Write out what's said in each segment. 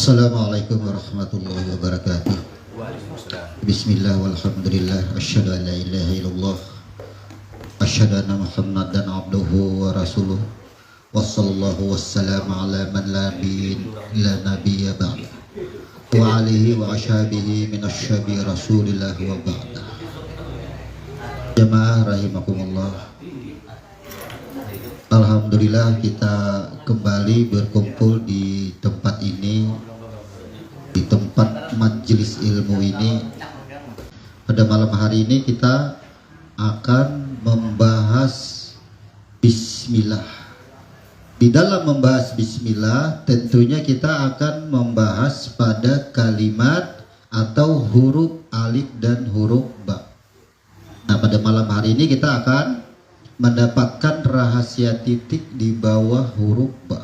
Assalamualaikum warahmatullahi wabarakatuh. Bismillah walhamdulillah. Asyhadu an la ilaha illallah. Asyhadu anna Muhammadan abduhu wa rasuluh. Wassallallahu wassalamu ala man la nabiyya ba'da. Wa alihi wa ashabihi minasyabi rasulillah wa ba'da. Jamaah rahimakumullah. Alhamdulillah kita kembali berkumpul di tempat ini, di tempat majelis ilmu ini. Pada malam hari ini kita akan membahas bismillah. Di dalam membahas bismillah tentunya kita akan membahas pada kalimat atau huruf alif dan huruf ba. Nah, pada malam hari ini kita akan mendapatkan rahasia titik di bawah huruf ba.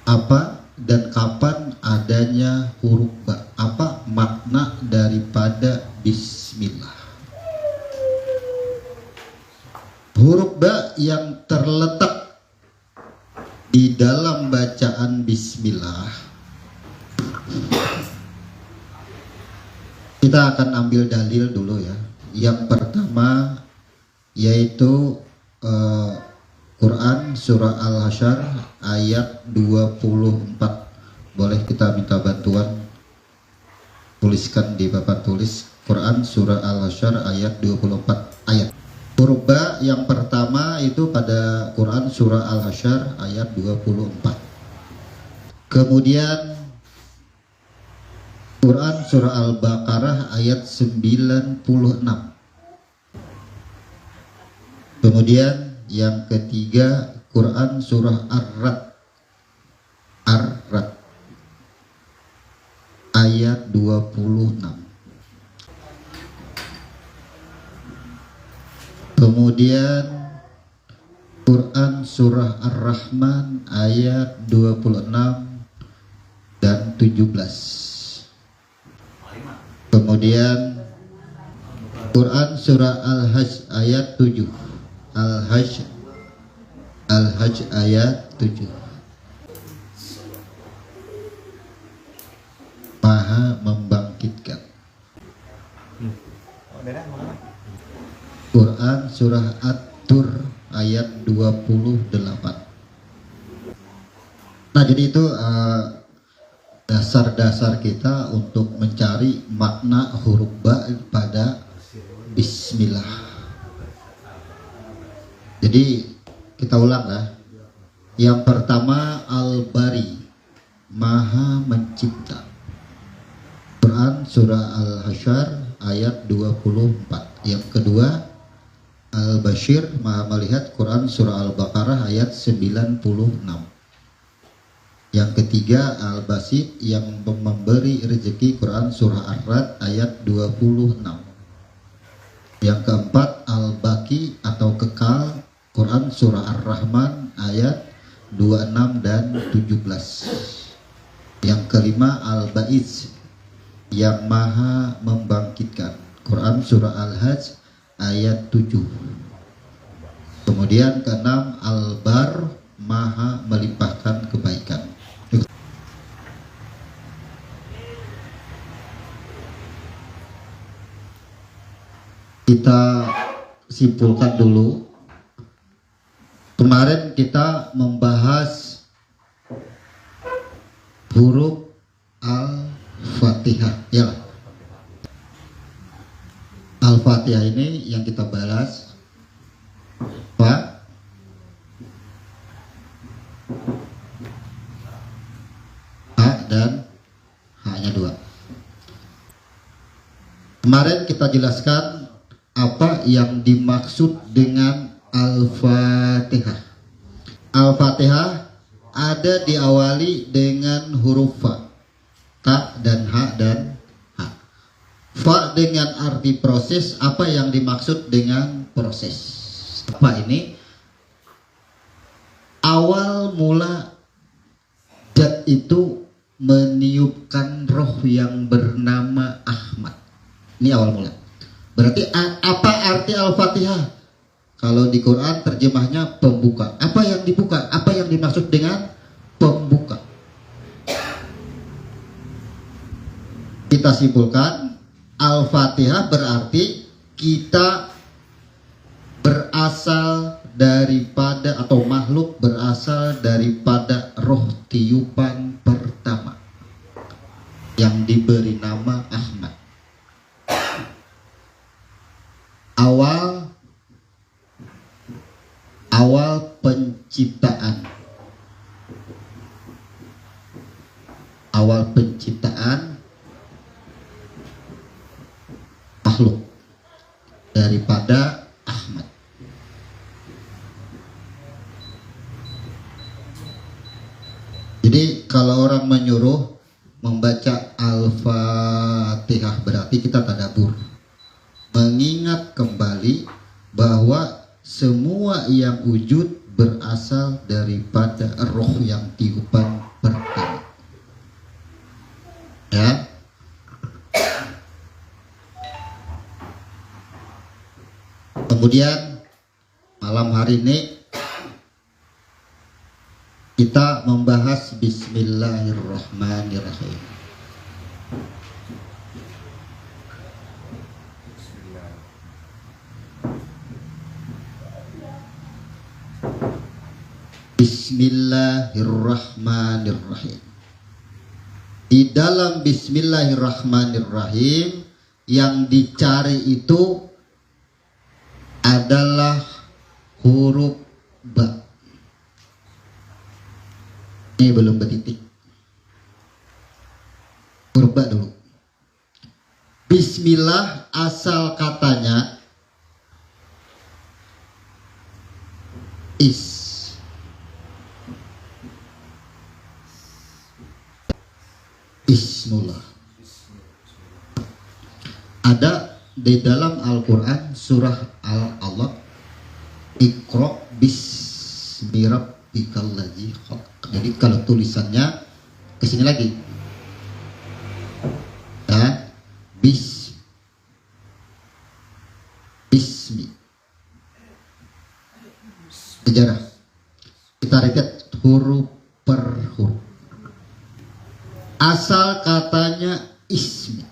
Apa dan kapan adanya huruf ba? Apa makna daripada bismillah? Huruf ba yang terletak di dalam bacaan bismillah, kita akan ambil dalil dulu ya. Yang pertama yaitu Quran surah Al-Hasyr ayat 24. Boleh kita minta bantuan tuliskan di papan tulis Quran surah Al-Hasyr ayat 24 ayat. Huruf ba yang pertama itu pada Quran surah Al-Hasyr ayat 24. Kemudian Quran surah Al-Baqarah ayat 96. Kemudian yang ketiga Quran surah Ar-Ra'd ayat 26. Kemudian Quran surah Ar-Rahman ayat 26 dan 17. Kemudian Quran surah Al-Hajj ayat 7. Al-Hajj ayat 7. Maha membangkitkan. Quran surah At-Tur ayat 28. Nah, jadi itu dasar-dasar kita untuk mencari makna huruf ba pada bismillah. Jadi kita ulang lah. Yang pertama Al-Bari, Maha Mencipta. Quran surah Al-Hasyr ayat 24. Yang kedua Al-Bashir, Maha Melihat. Quran surah Al-Baqarah ayat 96. Yang ketiga Al-Basit, yang memberi rezeki. Quran surah Ar-Ra'd ayat 26. Yang keempat Al-Baqi atau kekal. Quran surah Ar-Rahman ayat 26 dan 17. Yang kelima Al-Ba'iz, yang maha membangkitkan. Quran surah Al-Hajj ayat 7. Kemudian keenam Al-Bar, maha melimpahkan kebaikan. Kita simpulkan dulu. Kemarin kita membahas huruf Al-Fatihah, ya. Al-Fatihah ini yang kita bahas Fa, Ha dan H-nya 2. Kemarin kita jelaskan apa yang dimaksud dengan Al-Fatihah. Al-Fatihah ada diawali dengan huruf Fa, Ta dan Ha dan Ha. Fa dengan arti proses. Apa yang dimaksud dengan proses? Apa ini? Awal mula zat itu meniupkan roh yang bernama Ahmad. Ini awal mula. Berarti apa arti Al-Fatihah? Kalau di Quran terjemahnya pembuka. Apa yang dibuka? Apa yang dimaksud dengan pembuka? Kita simpulkan Al-Fatihah berarti kita berasal daripada, atau makhluk berasal daripada roh tiupan pertama yang diberi nama Ahmad. Awal penciptaan makhluk daripada Ahmad. Jadi kalau orang menyuruh membaca Al-Fatihah berarti kita tadabbur, mengingat kembali bahwa semua yang wujud berasal daripada roh yang tiupan pertama. Ya. Kemudian malam hari ini kita membahas Bismillahirrahmanirrahim. Bismillahirrahmanirrahim. Di dalam Bismillahirrahmanirrahim yang dicari itu adalah huruf ba. Ini belum bertitik. Huruf ba dulu. Bismillah asal katanya Bismillah. Ada di dalam Al-Quran surah Al-Alaq, Iqra bismi rabbikal ladzi khalaq. Jadi kalau tulisannya kesini lagi, ya, bismi. Sejarah. Kita lihat huruf per huruf. Asal katanya ismi.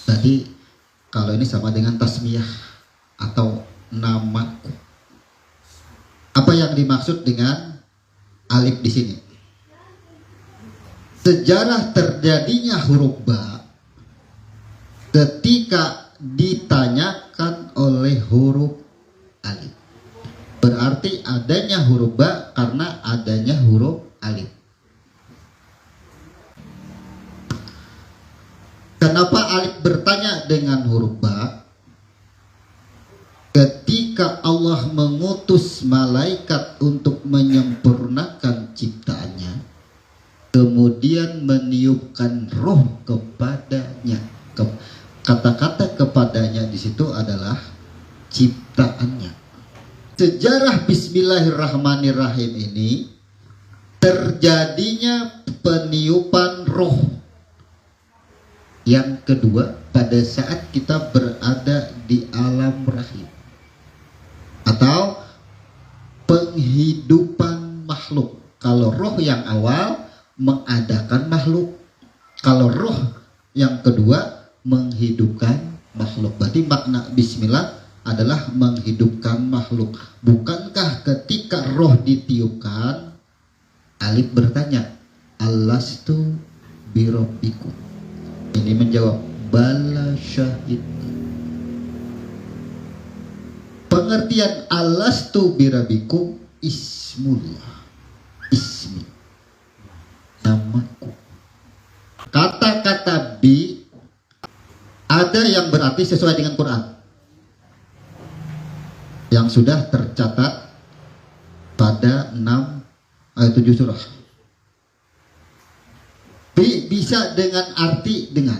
Jadi kalau ini sama dengan tasmiyah atau namaku. Apa yang dimaksud dengan alif di sini? Sejarah terjadinya huruf ba ketika ditanyakan oleh huruf alif. Berarti adanya huruf ba karena adanya huruf alif. Kenapa alif bertanya dengan huruf ba? Ketika Allah mengutus malaikat untuk menyempurnakan ciptaannya, kemudian meniupkan roh kepadanya. Kata-kata kepadanya di situ adalah ciptaannya. Sejarah Bismillahirrahmanirrahim ini terjadinya peniupan roh. Yang kedua, pada saat kita berada di alam rahim atau penghidupan makhluk. Kalau roh yang awal mengadakan makhluk, kalau roh yang kedua menghidupkan makhluk. Berarti makna bismillah adalah menghidupkan makhluk. Bukankah ketika roh ditiupkan, alif bertanya, Alastu birabbikum? Ini menjawab, bala syahid. Pengertian alastu birabbikum ismullah, ismi, namaku. Kata-kata bi ada yang berarti sesuai dengan Quran yang sudah tercatat pada 6 ayat 7 surah. Bi bisa dengan arti dengan.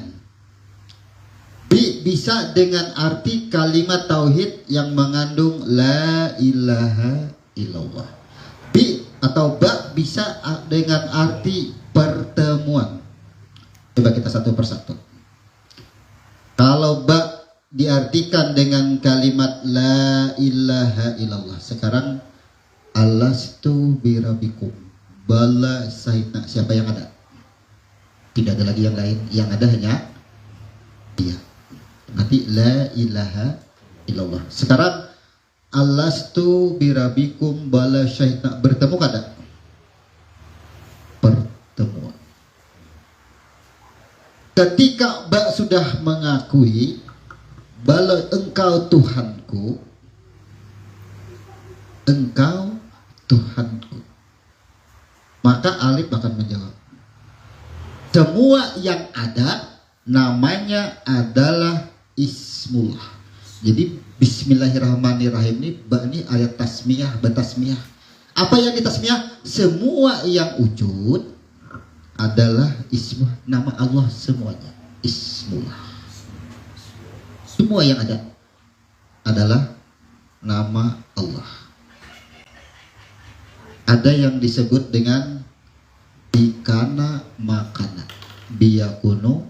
Bi bisa dengan arti kalimat tauhid yang mengandung la ilaha illallah. Bi atau ba bisa dengan arti pertemuan. Coba kita satu persatu. Kalau ba diartikan dengan kalimat la ilaha illallah. Sekarang alastu birabbikum. Bala sahidna. Siapa yang ada? Tidak ada lagi yang lain. Yang ada hanya Iya. Nanti la ilaha illallah. Sekarang alastu birabikum bala syahidna, bertemu kada? Pertemuan. Ketika bak sudah mengakui bala engkau Tuhanku, engkau Tuhanku, maka alif akan menjawab. Semua yang ada namanya adalah ismullah. Jadi bismillahirrahmanirrahim ini ayat tasmiyah, bertasmiyah. Apa yang ditasmiyah? Semua yang wujud adalah ismullah, nama Allah semuanya. Ismullah. Semua yang ada adalah nama Allah. Ada yang disebut dengan bikana makana, biyakunu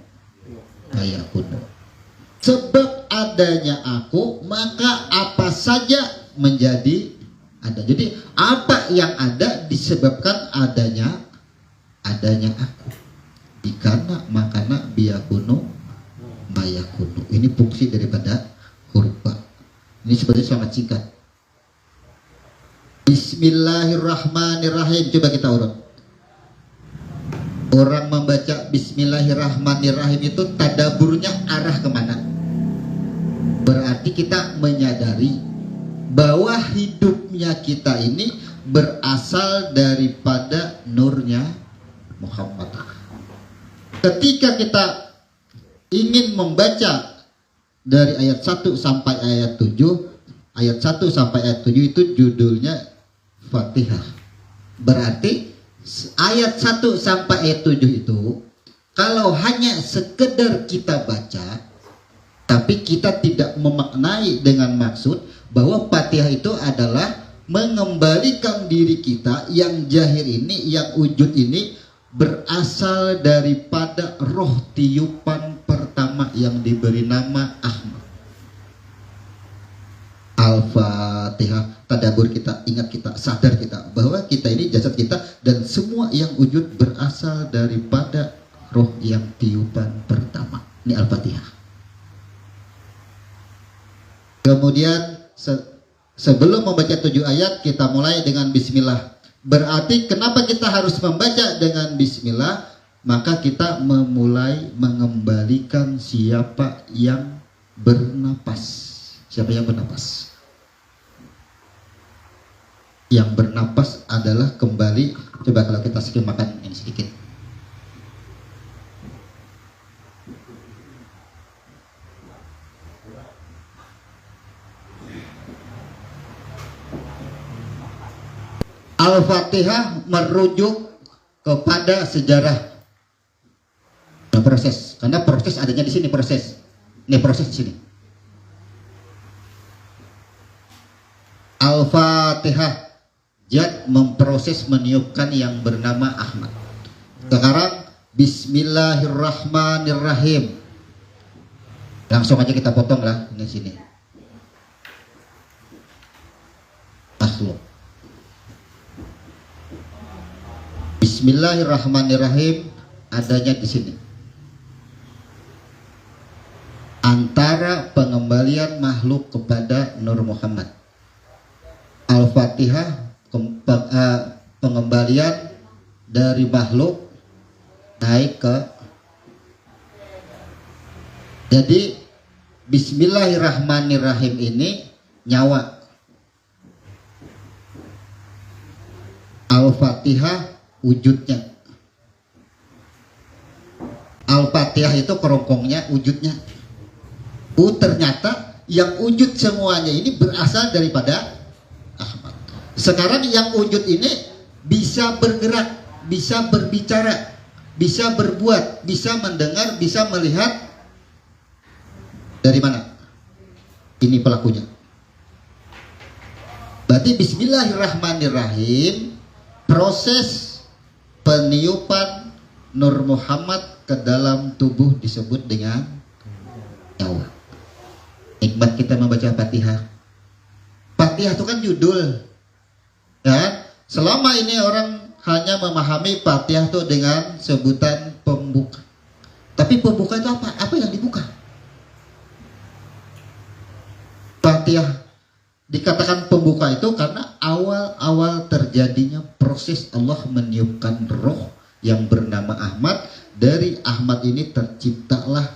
kayakunu. Sebab adanya aku, maka apa saja menjadi ada. Jadi apa yang ada disebabkan adanya aku. Bikana makana biyakunu mayakunu. Ini fungsi daripada huruf ba. Ini sebenarnya sangat singkat. Bismillahirrahmanirrahim. Coba kita urut. Orang membaca bismillahirrahmanirrahim itu tadaburnya arah kemana? Berarti kita menyadari bahwa hidupnya kita ini berasal daripada nurnya Muhammad. Ketika kita ingin membaca dari ayat 1 sampai ayat 7, ayat 1 sampai ayat 7 itu judulnya Fatihah. Berarti ayat 1 sampai ayat 7 itu kalau hanya sekedar kita baca, tapi kita tidak memaknai dengan maksud bahwa Fatihah itu adalah mengembalikan diri kita yang jahir ini, yang wujud ini berasal daripada roh tiupan pertama yang diberi nama Ahmad. Al-Fatihah. Tadabur kita, ingat kita, sadar kita bahwa kita ini jasad kita dan semua yang wujud berasal daripada roh yang tiupan pertama. Ini Al-Fatihah. Kemudian sebelum membaca 7 ayat kita mulai dengan bismillah. Berarti kenapa kita harus membaca dengan bismillah? Maka kita memulai mengembalikan siapa yang bernapas. Siapa yang bernapas? Yang bernapas adalah kembali. Coba kalau kita skemakan ini sedikit. Al-Fatihah merujuk kepada sejarah dan proses. Karena proses adanya di sini, proses. Ini proses di sini. Al-Fatihah Jad memproses meniupkan yang bernama Ahmad. Sekarang bismillahirrahmanirrahim. Langsung aja kita potong lah di sini. Makhluk. Bismillahirrahmanirrahim adanya di sini. Antara pengembalian makhluk kepada Nur Muhammad. Al-Fatihah pengembalian dari makhluk naik ke. Jadi bismillahirrahmanirrahim ini nyawa. Al-Fatihah wujudnya. Al-Fatihah itu kerongkongnya, wujudnya. Ternyata yang wujud semuanya ini berasal daripada Ahmad. Sekarang yang wujud ini bisa bergerak, bisa berbicara, bisa berbuat, bisa mendengar, bisa melihat. Dari mana? Ini pelakunya. Berarti bismillahirrahmanirrahim proses peniupan Nur Muhammad ke dalam tubuh disebut dengan nyawa. Nikmat kita membaca Fatihah. Fatihah itu kan judul. Ya, selama ini orang hanya memahami Fatihah itu dengan sebutan pembuka. Tapi pembuka itu apa? Apa yang dibuka? Al-Fatihah dikatakan pembuka itu karena awal-awal terjadinya proses Allah meniupkan roh yang bernama Ahmad. Dari Ahmad ini terciptalah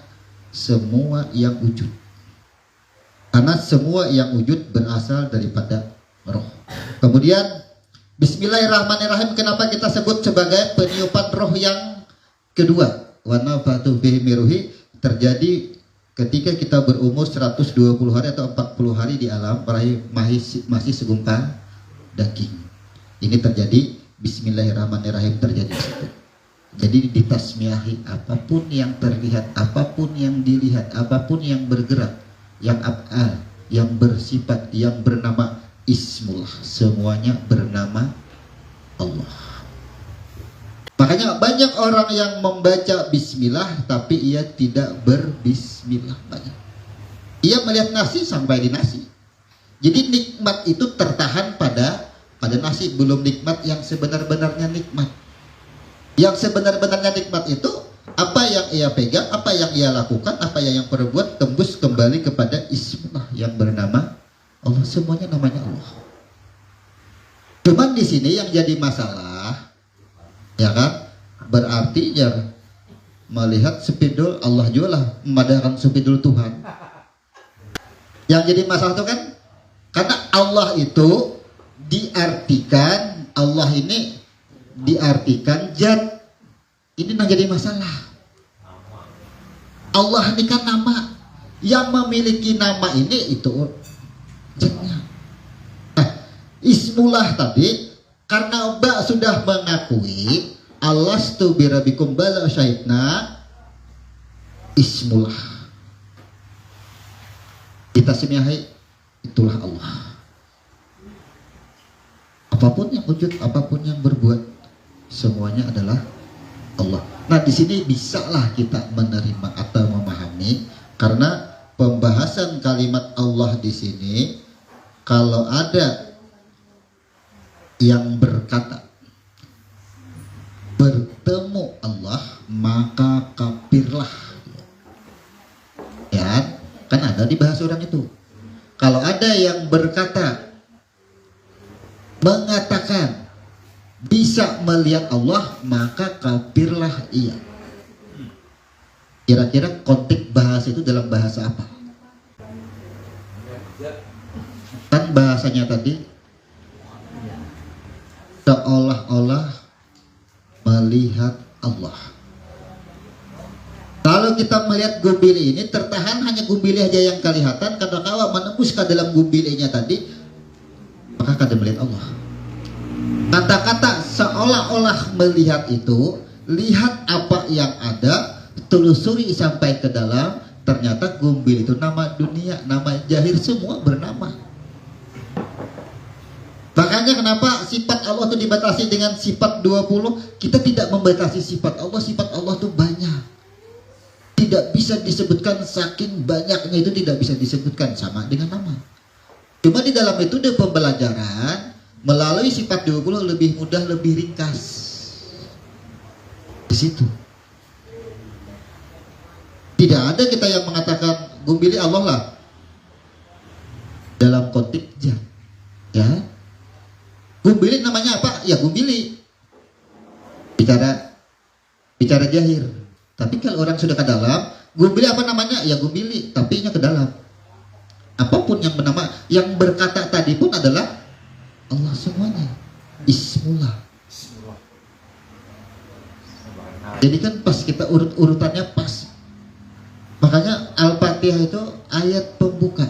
semua yang wujud. Karena semua yang wujud berasal daripada roh. Kemudian Bismillahirrahmanirrahim kenapa kita sebut sebagai peniupan roh yang kedua? Wa nafathtu fihi min ruhi terjadi ketika kita berumur 120 hari atau 40 hari di alam masih segumpal daging. Ini terjadi Bismillahirrahmanirrahim terjadi di situ. Jadi ditasmiahi apapun yang terlihat, apapun yang dilihat, apapun yang bergerak, yang af'al, yang bersifat, yang bernama Ismullah, semuanya bernama Allah. Makanya banyak orang yang membaca bismillah tapi ia tidak berbismillah banyak. Ia melihat nasi sampai di nasi. Jadi nikmat itu tertahan pada nasi, belum nikmat yang sebenar-benarnya nikmat. Yang sebenar-benarnya nikmat itu apa yang ia pegang, apa yang ia lakukan, apa yang perbuat tembus kembali kepada Ismullah yang bernama Allah. Semuanya namanya Allah. Cuman di sini yang jadi masalah, ya kan? Berarti ya melihat spidol Allah juga lah memadahkan spidol Tuhan. Yang jadi masalah itu kan karena Allah itu diartikan, Allah ini diartikan zat. Ini yang jadi masalah. Allah ini kan nama, yang memiliki nama ini itu zatnya. Nah, Ismullah tadi karena Mbak sudah mengakui Alastu birabikum bala syahidna Ismullah, kita semiahi itulah Allah. Apapun yang wujud, apapun yang berbuat, semuanya adalah Allah. Nah, di sini bisalah kita menerima atau memahami karena pembahasan kalimat Allah di sini, kalau ada yang berkata bertemu Allah maka kafirlah, ya kan ada di bahasa orang itu. Kalau ada yang berkata mengatakan bisa melihat Allah maka kafirlah ia. Kira-kira konteks bahasa itu dalam bahasa apa? Kan bahasanya tadi seolah-olah melihat Allah. Kalau kita melihat gumbili ini tertahan hanya gumbili aja yang kelihatan, kadang-kadang menembus ke dalam gumbilinya tadi, maka kada melihat Allah. Kata-kata seolah-olah melihat itu, lihat apa yang ada, telusuri sampai ke dalam, ternyata gumbil itu nama dunia, nama jahir, semua bernama. Makanya kenapa sifat Allah itu dibatasi dengan sifat 20? Kita tidak membatasi sifat Allah itu banyak. Tidak bisa disebutkan, saking banyaknya itu tidak bisa disebutkan sama dengan nama. Cuma di dalam itu ada pembelajaran melalui sifat 20 lebih mudah, lebih ringkas. Di situ. Tidak ada kita yang mengatakan gumbili Allah lah dalam konteks zat. Ya. Gumbili namanya apa? Ya gumbili. Bicara jahir. Tapi kalau orang sudah ke dalam, gumbili apa namanya? Ya gumbili, tapi nya ke dalam. Apapun yang bernama, yang berkata tadi pun adalah Allah semuanya. Ismullah. Jadi kan pas kita urutannya pas. Makanya Al-Fatihah itu ayat pembuka.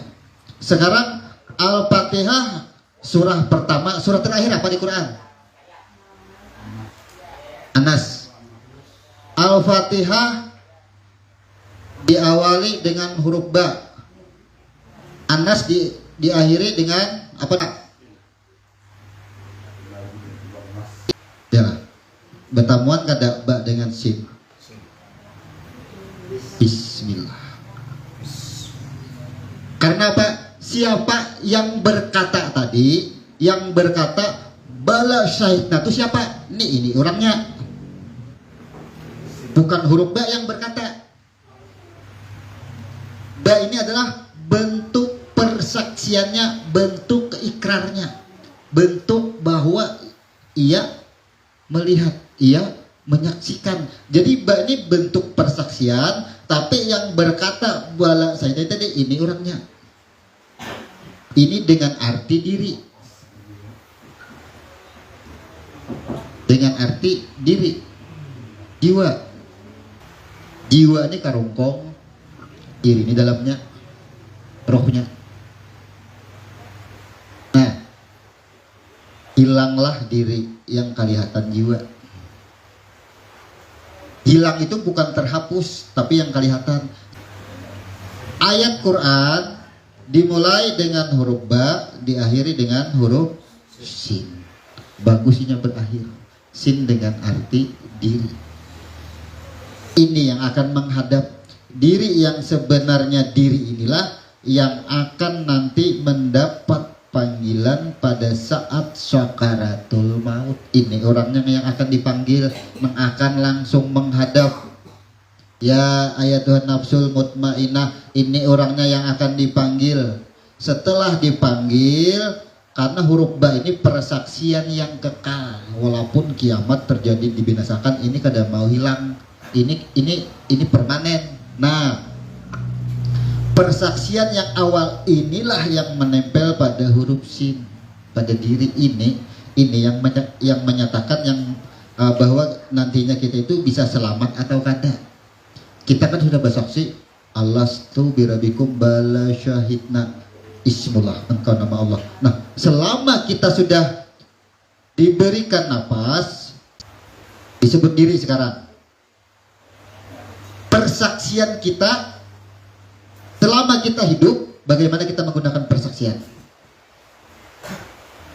Sekarang Al-Fatihah surah pertama, surah terakhir apa di Quran? Anas. Al-Fatihah diawali dengan huruf ba. Anas diakhiri dengan apa? Ya. Bertamuan kada ba dengan sin. Bismillah. Karena apa? Siapa yang berkata tadi, yang berkata bala syahidna itu siapa? Ini orangnya. Bukan huruf ba yang berkata. Ba ini adalah bentuk persaksiannya, bentuk ikrarnya, bentuk bahwa ia melihat, ia menyaksikan. Jadi ini bentuk persaksian, tapi yang berkata bala saya tadi ini orangnya. Ini dengan arti diri. Dengan arti diri. Jiwa. Jiwa ini karungkong, diri ini dalamnya, rohnya. Nah, hilanglah diri yang kelihatan jiwa. Hilang itu bukan terhapus, tapi yang kelihatan. Ayat Quran dimulai dengan huruf ba, diakhiri dengan huruf sin. Bagusnya berakhir. Sin dengan arti diri. Ini yang akan menghadap diri yang sebenarnya. Diri inilah yang akan nanti mendapat panggilan pada saat sakaratul maut. Ini orangnya yang akan dipanggil, akan langsung menghadap. Ya ayatuhan nafsul mutmainah, ini orangnya yang akan dipanggil. Setelah dipanggil, karena huruf ba ini persaksian yang kekal, walaupun kiamat terjadi dibinasakan, ini kada mau hilang. Ini permanen. Nah, persaksian yang awal inilah yang menempel pada huruf sin, pada diri ini yang menyatakan bahwa nantinya kita itu bisa selamat atau kada. Kita kan sudah bersaksi, alastu birabikum bala syahidna ismullah, engkau nama Allah. Nah, selama kita sudah diberikan nafas, disebut diri sekarang. Persaksian kita selama kita hidup, bagaimana kita menggunakan persaksian?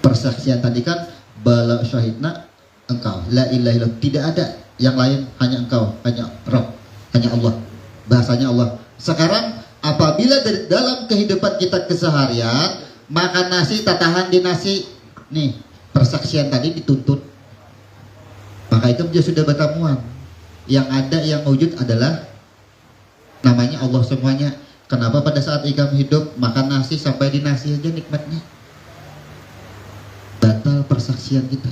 Persaksian tadi kan bala syahidna, engkau, la ilaha illallah, tidak ada yang lain, hanya engkau, hanya Rabb, hanya Allah, bahasanya Allah. Sekarang apabila dalam kehidupan kita keseharian makan nasi, tatahan di nasi, nih persaksian tadi dituntut, maka itu dia sudah bertamuan. Yang ada, yang wujud adalah namanya Allah semuanya. Kenapa pada saat ikam hidup makan nasi sampai di nasi aja nikmatnya? Batal persaksian kita.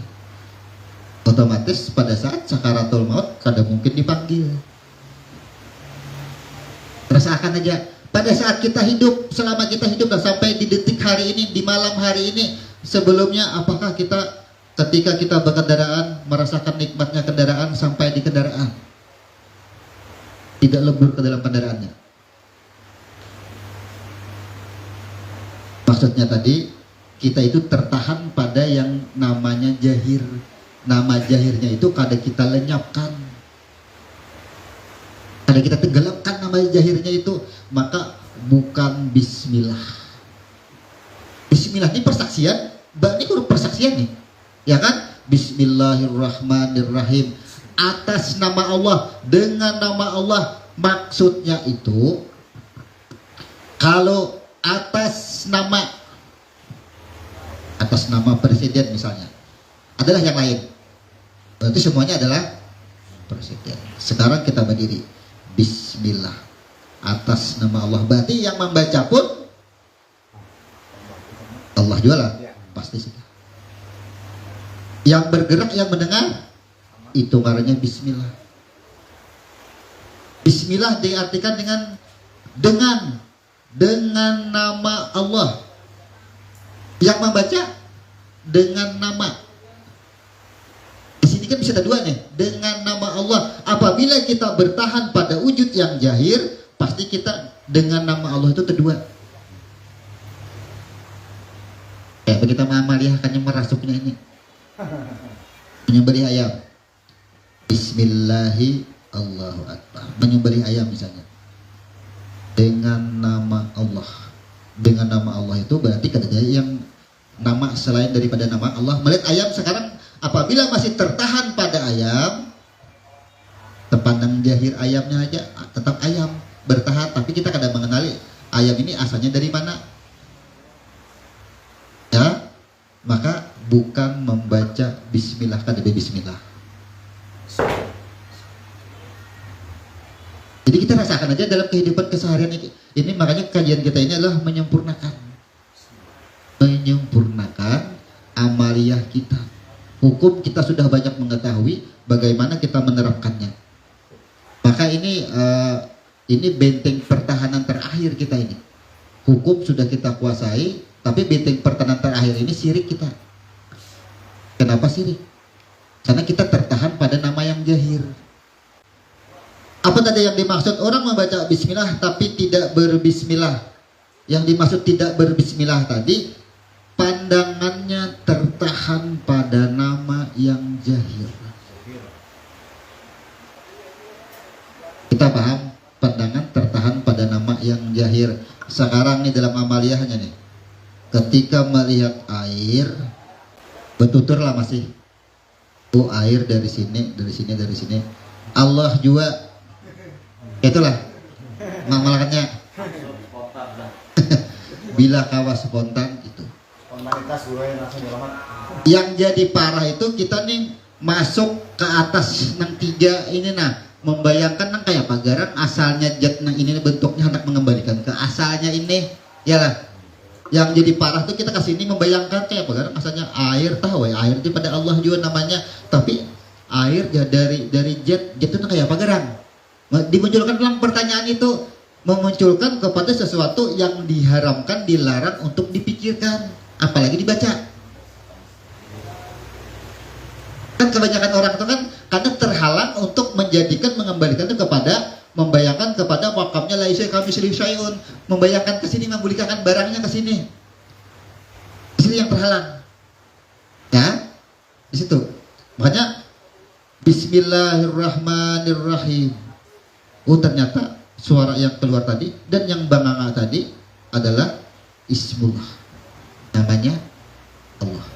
Otomatis pada saat sakaratul maut kada mungkin dipanggil. Rasakan aja pada saat kita hidup, selama kita hidup dan sampai di detik hari ini, di malam hari ini, sebelumnya apakah kita ketika kita berkendaraan merasakan nikmatnya kendaraan sampai di kendaraan? Tidak lebur ke dalam kendaraannya. Maksudnya tadi kita itu tertahan pada yang namanya jahir. Nama jahirnya itu kada kita lenyapkan, kada kita tenggelamkan nama jahirnya itu, maka bukan bismillah. Bismillah ini persaksian, ini huruf persaksian nih, ya kan? Bismillahirrahmanirrahim. Atas nama Allah, dengan nama Allah. Maksudnya itu, kalau atas nama presiden misalnya adalah yang lain, berarti semuanya adalah presiden. Sekarang kita berdiri, bismillah, atas nama Allah, berarti yang membaca pun Allah juga pasti sudah. Yang bergerak, yang mendengar, itu ngarannya bismillah. Bismillah diartikan dengan nama Allah. Yang membaca dengan nama. Di sini kan bisa ada dua nih, dengan nama Allah. Apabila kita bertahan pada wujud yang jahir, pasti kita dengan nama Allah itu kedua. Kayak kita mengamaliah kan yang merasuknya ini, menyembelih ayam. Bismillahi Allahu Akbar, menyembelih ayam misalnya dengan nama Allah. Dengan nama Allah itu berarti kada ada yang nama selain daripada nama Allah. Melihat ayam sekarang, apabila masih tertahan pada ayam, terpandang jahir ayamnya aja, tetap ayam bertahan, tapi kita kada mengenali ayam ini asalnya dari mana, ya, maka bukan membaca bismillah, kada bismillah. Jadi kita rasakan aja dalam kehidupan keseharian ini. Makanya kajian kita ini adalah menyempurnakan. menyempurnakan amaliyah kita. Hukum kita sudah banyak mengetahui, bagaimana kita menerapkannya. Maka ini benteng pertahanan terakhir kita ini. Hukum sudah kita kuasai, tapi benteng pertahanan terakhir ini syirik kita. Kenapa syirik? Karena kita tertahan pada nama yang jahir. Apa tadi yang dimaksud? Orang membaca bismillah tapi tidak berbismillah. Yang dimaksud tidak berbismillah tadi, pandangannya tertahan pada nama yang jahir. Kita paham? Pandangan tertahan pada nama yang jahir. Sekarang nih dalam amaliyahnya nih, ketika melihat air, bertuturlah masih, oh air dari sini, dari sini, dari sini. Allah juga, itulah malakannya. Bila kawas spontan itu. Yang jadi parah itu kita nih masuk ke atas nang 3 ini nah, membayangkan nang kayak pagaran asalnya jet nang ini bentuknya hendak mengembalikan ke asalnya ini, yalah. Yang jadi parah tuh kita kesini membayangkan kayak pagaran asalnya air, tahu ya air itu pada Allah juga namanya, tapi air ya dari jet itu nang kayak pagaran. Dimunculkan dalam pertanyaan itu, memunculkan kepada sesuatu yang diharamkan, dilarang untuk dipikirkan, apalagi dibaca. Kan kebanyakan orang itu kan karena terhalang untuk menjadikan, mengembalikan itu kepada, membayangkan kepada makamnya laisa kamitslihi syai'un, membayangkan ke sini, membulikan barangnya ke sini. Di sini yang terhalang. Ya, di situ. Makanya Bismillahirrahmanirrahim. Oh ternyata suara yang keluar tadi dan yang banganga tadi adalah Ismullah, namanya Allah.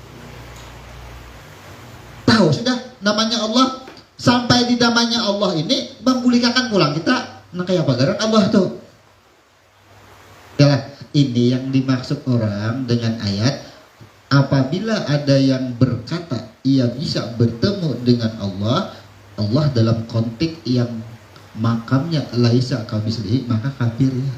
Tahu sudah namanya Allah, sampai di namanya Allah ini membulikan pulang kita, nah kayak pagaran Allah tuh. Ya, ini yang dimaksud orang dengan ayat apabila ada yang berkata ia bisa bertemu dengan Allah, Allah dalam konteks yang makamnya laisa kamitslihi, maka kafir ya.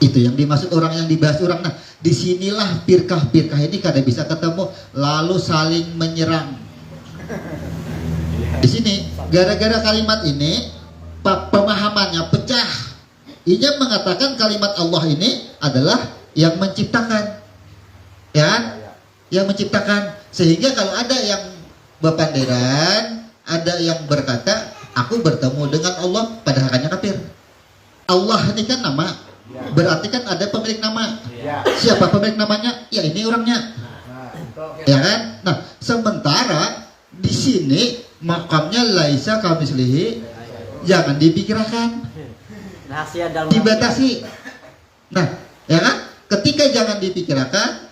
Itu yang dimaksud orang, yang dibahas orang. Nah, disinilah firqah-firqah ini kada bisa ketemu lalu saling menyerang. Di sini gara-gara kalimat ini pemahamannya pecah. Ia mengatakan kalimat Allah ini adalah yang menciptakan, ya, yang menciptakan. Sehingga kalau ada yang bepanderan, ada yang berkata aku bertemu dengan Allah, pada hakikatnya kafir. Allah ini kan nama, berarti kan ada pemilik nama. Siapa pemilik namanya? Ya ini orangnya. Ya kan? Nah, sementara di sini makamnya laisa kamitslihi, jangan dipikirkan, dibatasi. Nah, ya kan? Ketika jangan dipikirkan,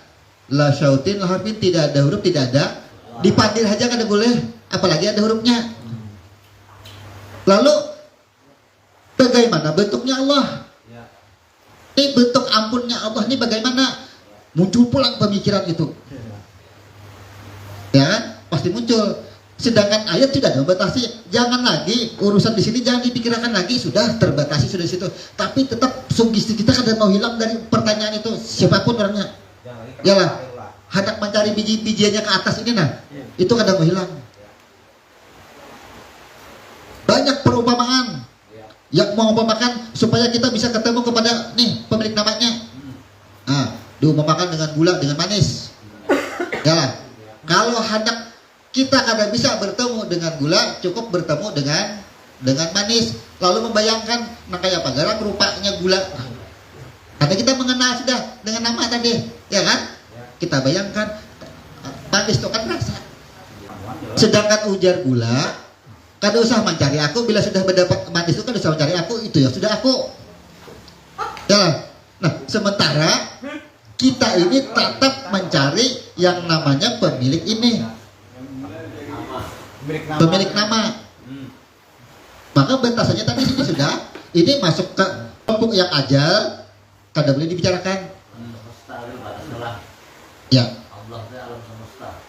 la syautin la harfin, tidak ada huruf, tidak ada, dipandir aja kada boleh, apalagi ada hurufnya. Lalu bagaimana bentuknya Allah? Ini bentuk ampunnya Allah ini bagaimana? Muncul pulang pemikiran itu, ya kan? Pasti muncul. Sedangkan ayat tidak ada membatasi. Jangan lagi urusan di sini, jangan dipikirkan lagi, sudah terbatasi sudah di situ. Tapi tetap sugesti kita kadang mau hilang dari pertanyaan itu, siapapun orangnya. Yalah, hendak mencari biji-bijiannya ke atas ini nah, itu kadang mau hilang. Banyak perumpamaan yang mau umpamakan supaya kita bisa ketemu kepada nih pemilik namanya. Nah, diumpamakan dengan gula, dengan manis. Yalah, kalau hendak kita kadang bisa bertemu dengan gula, cukup bertemu dengan manis. Lalu membayangkan nah kayak pagaran rupanya gula. Karena kita mengenal sudah dengan nama tadi, ya kan? Kita bayangkan manis itu kan rasa. Sedangkan ujar gula, kada usah mencari aku, bila sudah mendapat manis itu kada usah mencari aku, itu ya sudah aku. Ya. Nah, sementara kita ini tetap mencari yang namanya pemilik ini. Pemilik nama. Maka batasannya tadi sini sudah, ini masuk ke kelompok yang ajal, kada boleh dibicarakan. Ya.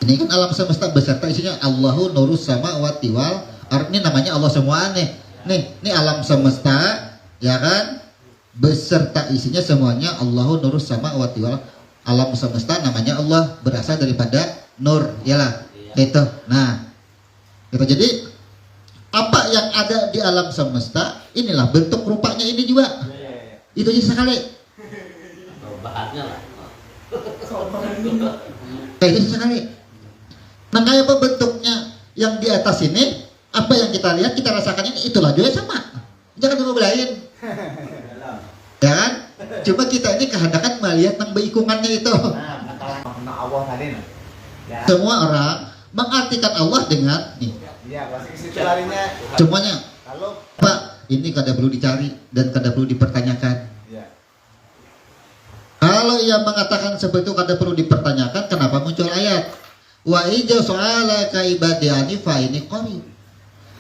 Ini kan alam semesta beserta isinya Allahu nurus samawati wal ardh. Ini namanya Allah semua nih. Nih alam semesta, ya kan? beserta isinya semuanya. Allahu nurus samawati wal, alam semesta namanya Allah berasal daripada nur, yalah. Itu. Nah, itu jadi apa yang ada di alam semesta inilah bentuk rupanya ini juga. Itu aja sekali. Bahannya lah. Kayak itu sekali. Nah, kayak apa bentuknya yang di atas ini, apa yang kita lihat, kita rasakan ini, itulah juga sama. Jangan dibelain. Ya kan? Cuma kita ini kehendakan melihat nang beikungannya itu. Nah, Allah tadi. Ya. Semua orang mengartikan Allah dengan nih. Iya, pasti situ larinya. Semuanya. Kalau Pak, ini kada perlu dicari dan kada perlu dipertanyakan. ya. Kalau ia mengatakan seperti itu kada perlu dipertanyakan, kenapa muncul ayat? Wa ija so'alaka ibadiani fa ini qarib.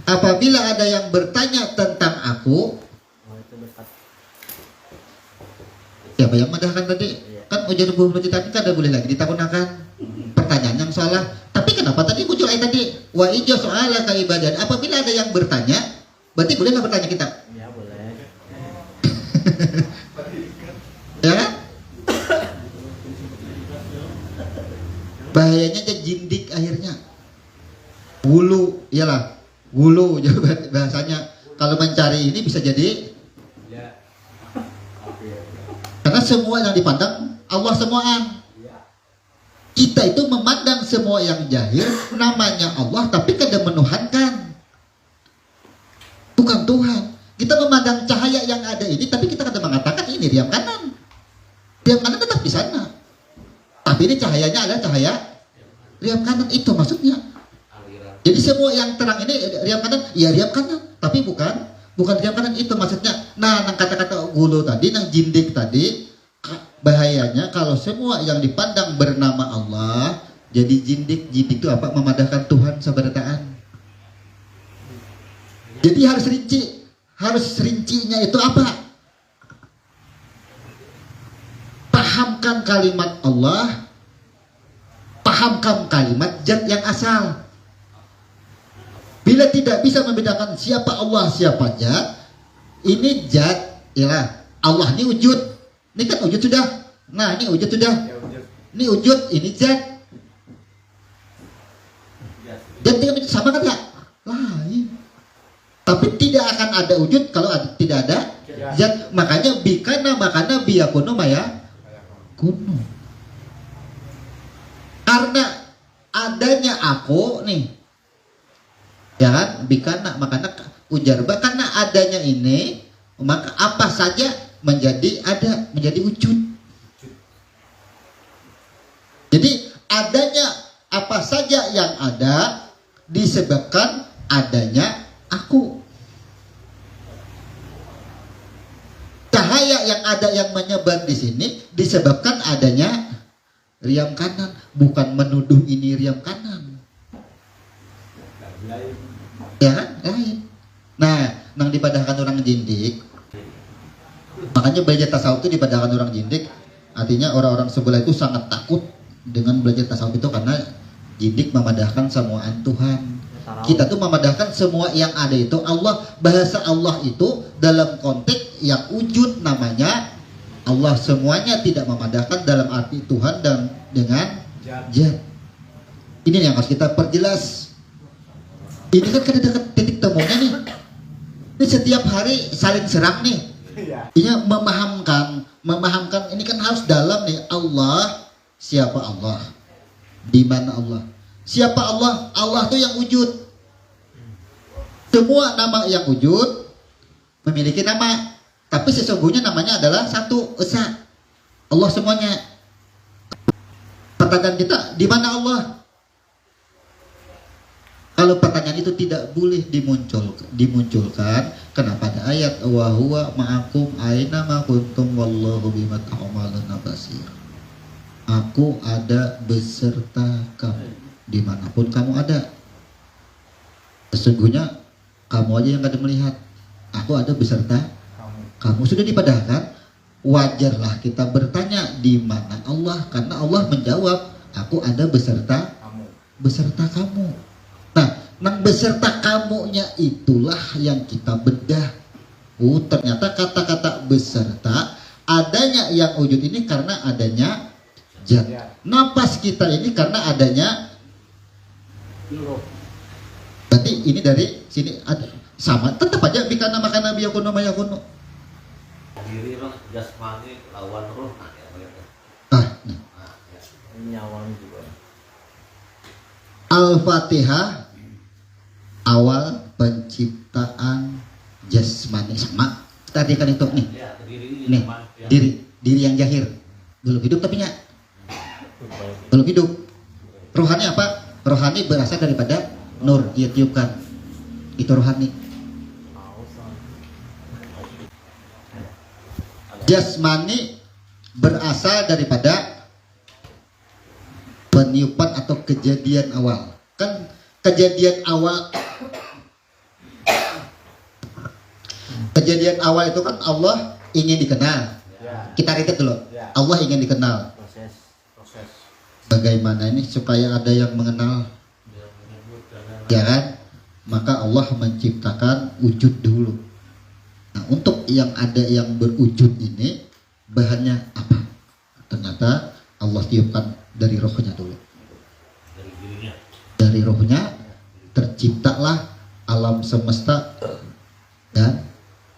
Apabila ada yang bertanya tentang aku, siapa yang madahkan tadi? Kan ujar buah tadi kada boleh lagi ditakunakan. Pertanyaan yang salah. Tapi kenapa tadi muncul ayat tadi? Wa ija so'alaka ibadiani. Apabila ada yang bertanya, berarti bolehlah bertanya kita. Ya boleh. Ya kan? Bahayanya aja jindik akhirnya. Wulu, iyalah. Wulu bahasanya. Kalau mencari ini bisa jadi, Ya. karena semua yang dipandang Allah semuaan. Kita itu memandang semua yang jahil namanya Allah, tapi kada menuhankan. Bukan Tuhan. Kita memandang cahaya yang ada ini, tapi kita kada mengatakan ini riam kanan. Riam kanan tetap di sana. Tapi ini cahayanya adalah cahaya riam kanan, itu maksudnya. Jadi semua yang terang ini riam kanan, ya riam kanan, tapi bukan riam kanan, itu maksudnya. Nah, nang kata-kata gulu tadi, nang jindik tadi, bahayanya kalau semua yang dipandang bernama Allah jadi jindik. Jindik itu apa? Memadahkan Tuhan seberataan. Jadi harus rinci. Harus rincinya itu apa? Pahamkan kalimat Allah, pahamkan kalimat zat yang asal. Bila tidak bisa membedakan siapa Allah, siapa zat, ini zat, ialah Allah ini wujud. Ini kan wujud sudah. Nah, ini wujud sudah. Ya, wujud. Ini wujud, ini zat. Dan sama kan ya? Lain. Tapi tidak akan ada wujud kalau tidak ada zat. Makanya bikana makana biyakuno maya kuno. Karena adanya aku nih, ya kan, bikana makana ujar, karena adanya ini maka apa saja menjadi ada, menjadi wujud. Jadi adanya apa saja yang ada disebabkan adanya aku. Cahaya yang ada yang menyebar di sini disebabkan adanya riam kanan, bukan menuduh ini riam kanan. Ya kan? Lain. Nah, nang dipadahkan orang jindik. Makanya belajar tasawuf itu dipadahkan orang jindik. Artinya orang-orang sebelah itu sangat takut dengan belajar tasawuf itu, karena jindik memadahkan semuaan Tuhan. Kita tuh memadahkan semua yang ada itu Allah. Bahasa Allah itu dalam konteks yang wujud namanya Allah. Semuanya tidak memadahkan dalam arti Tuhan dan dengan zat. Ini yang harus kita perjelas. Ini kan kada dekat titik temunya nih. Ini setiap hari saling serang nih. Ini memahamkan ini kan harus dalam nih. Allah, siapa Allah? Di mana Allah? Siapa Allah? Allah itu yang wujud. Semua nama yang wujud memiliki nama, tapi sesungguhnya namanya adalah satu, esa. Allah semuanya. Pertanyaan kita, di mana Allah? Kalau pertanyaan itu tidak boleh dimunculkan, kenapa ada ayat wa huwa ma'akum aina ma kuntum wallahu bima ta'maluna basir. Aku ada beserta kamu dimanapun kamu ada. Sesungguhnya kamu aja yang kada melihat. Aku ada beserta kamu. Sudah dipadahkan. Wajarlah kita bertanya di mana Allah, karena Allah menjawab, aku ada beserta kamu. Nah, beserta kamunya itulah yang kita bedah. Ternyata kata-kata beserta adanya yang wujud ini karena adanya zat. Napas kita ini karena adanya. Berarti ini dari sini ada sama, tetap aja bikana makana biyakuno mayakuno. Diri orang jasmani lawan roh nah, ya, begitu. Nah, Nah, ya. Ini awalnya juga. Al-Fatihah awal penciptaan jasmani sama. Tadi kan itu nih. Ya, diri ini Nih, teman, ya. diri yang jahir. Belum hidup tapi nya belum hidup. Rohani apa? Rohani berasal daripada nur, ia tiupkan. Itu rohani. Jasmani berasal daripada peniupan atau kejadian awal. Kan kejadian awal itu kan Allah ingin dikenal. Ya. Kita riset dulu. Ya. Allah ingin dikenal. Proses. Bagaimana ini supaya ada yang mengenal, ya kan? Maka Allah menciptakan wujud dulu. Nah, untuk yang ada yang berwujud ini bahannya apa? Ternyata Allah tiupkan dari rohnya dulu. Dari dirinya. Dari rohnya terciptalah alam semesta dan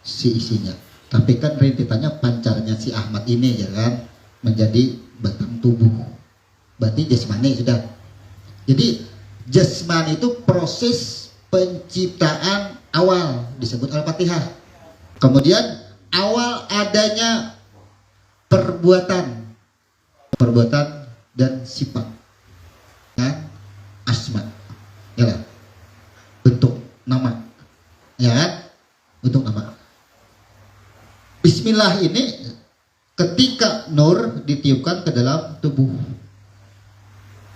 si isinya. Tapi kan rintitannya pancarnya si Ahmad ini ya kan menjadi batang tubuh. Berarti jasmani sudah. Jadi jasmani itu proses penciptaan awal disebut Al-Fatihah. Kemudian awal adanya perbuatan dan sifat kan asma ya lah. Bentuk nama ya kan, bentuk nama. Bismillah ini ketika nur ditiupkan ke dalam tubuh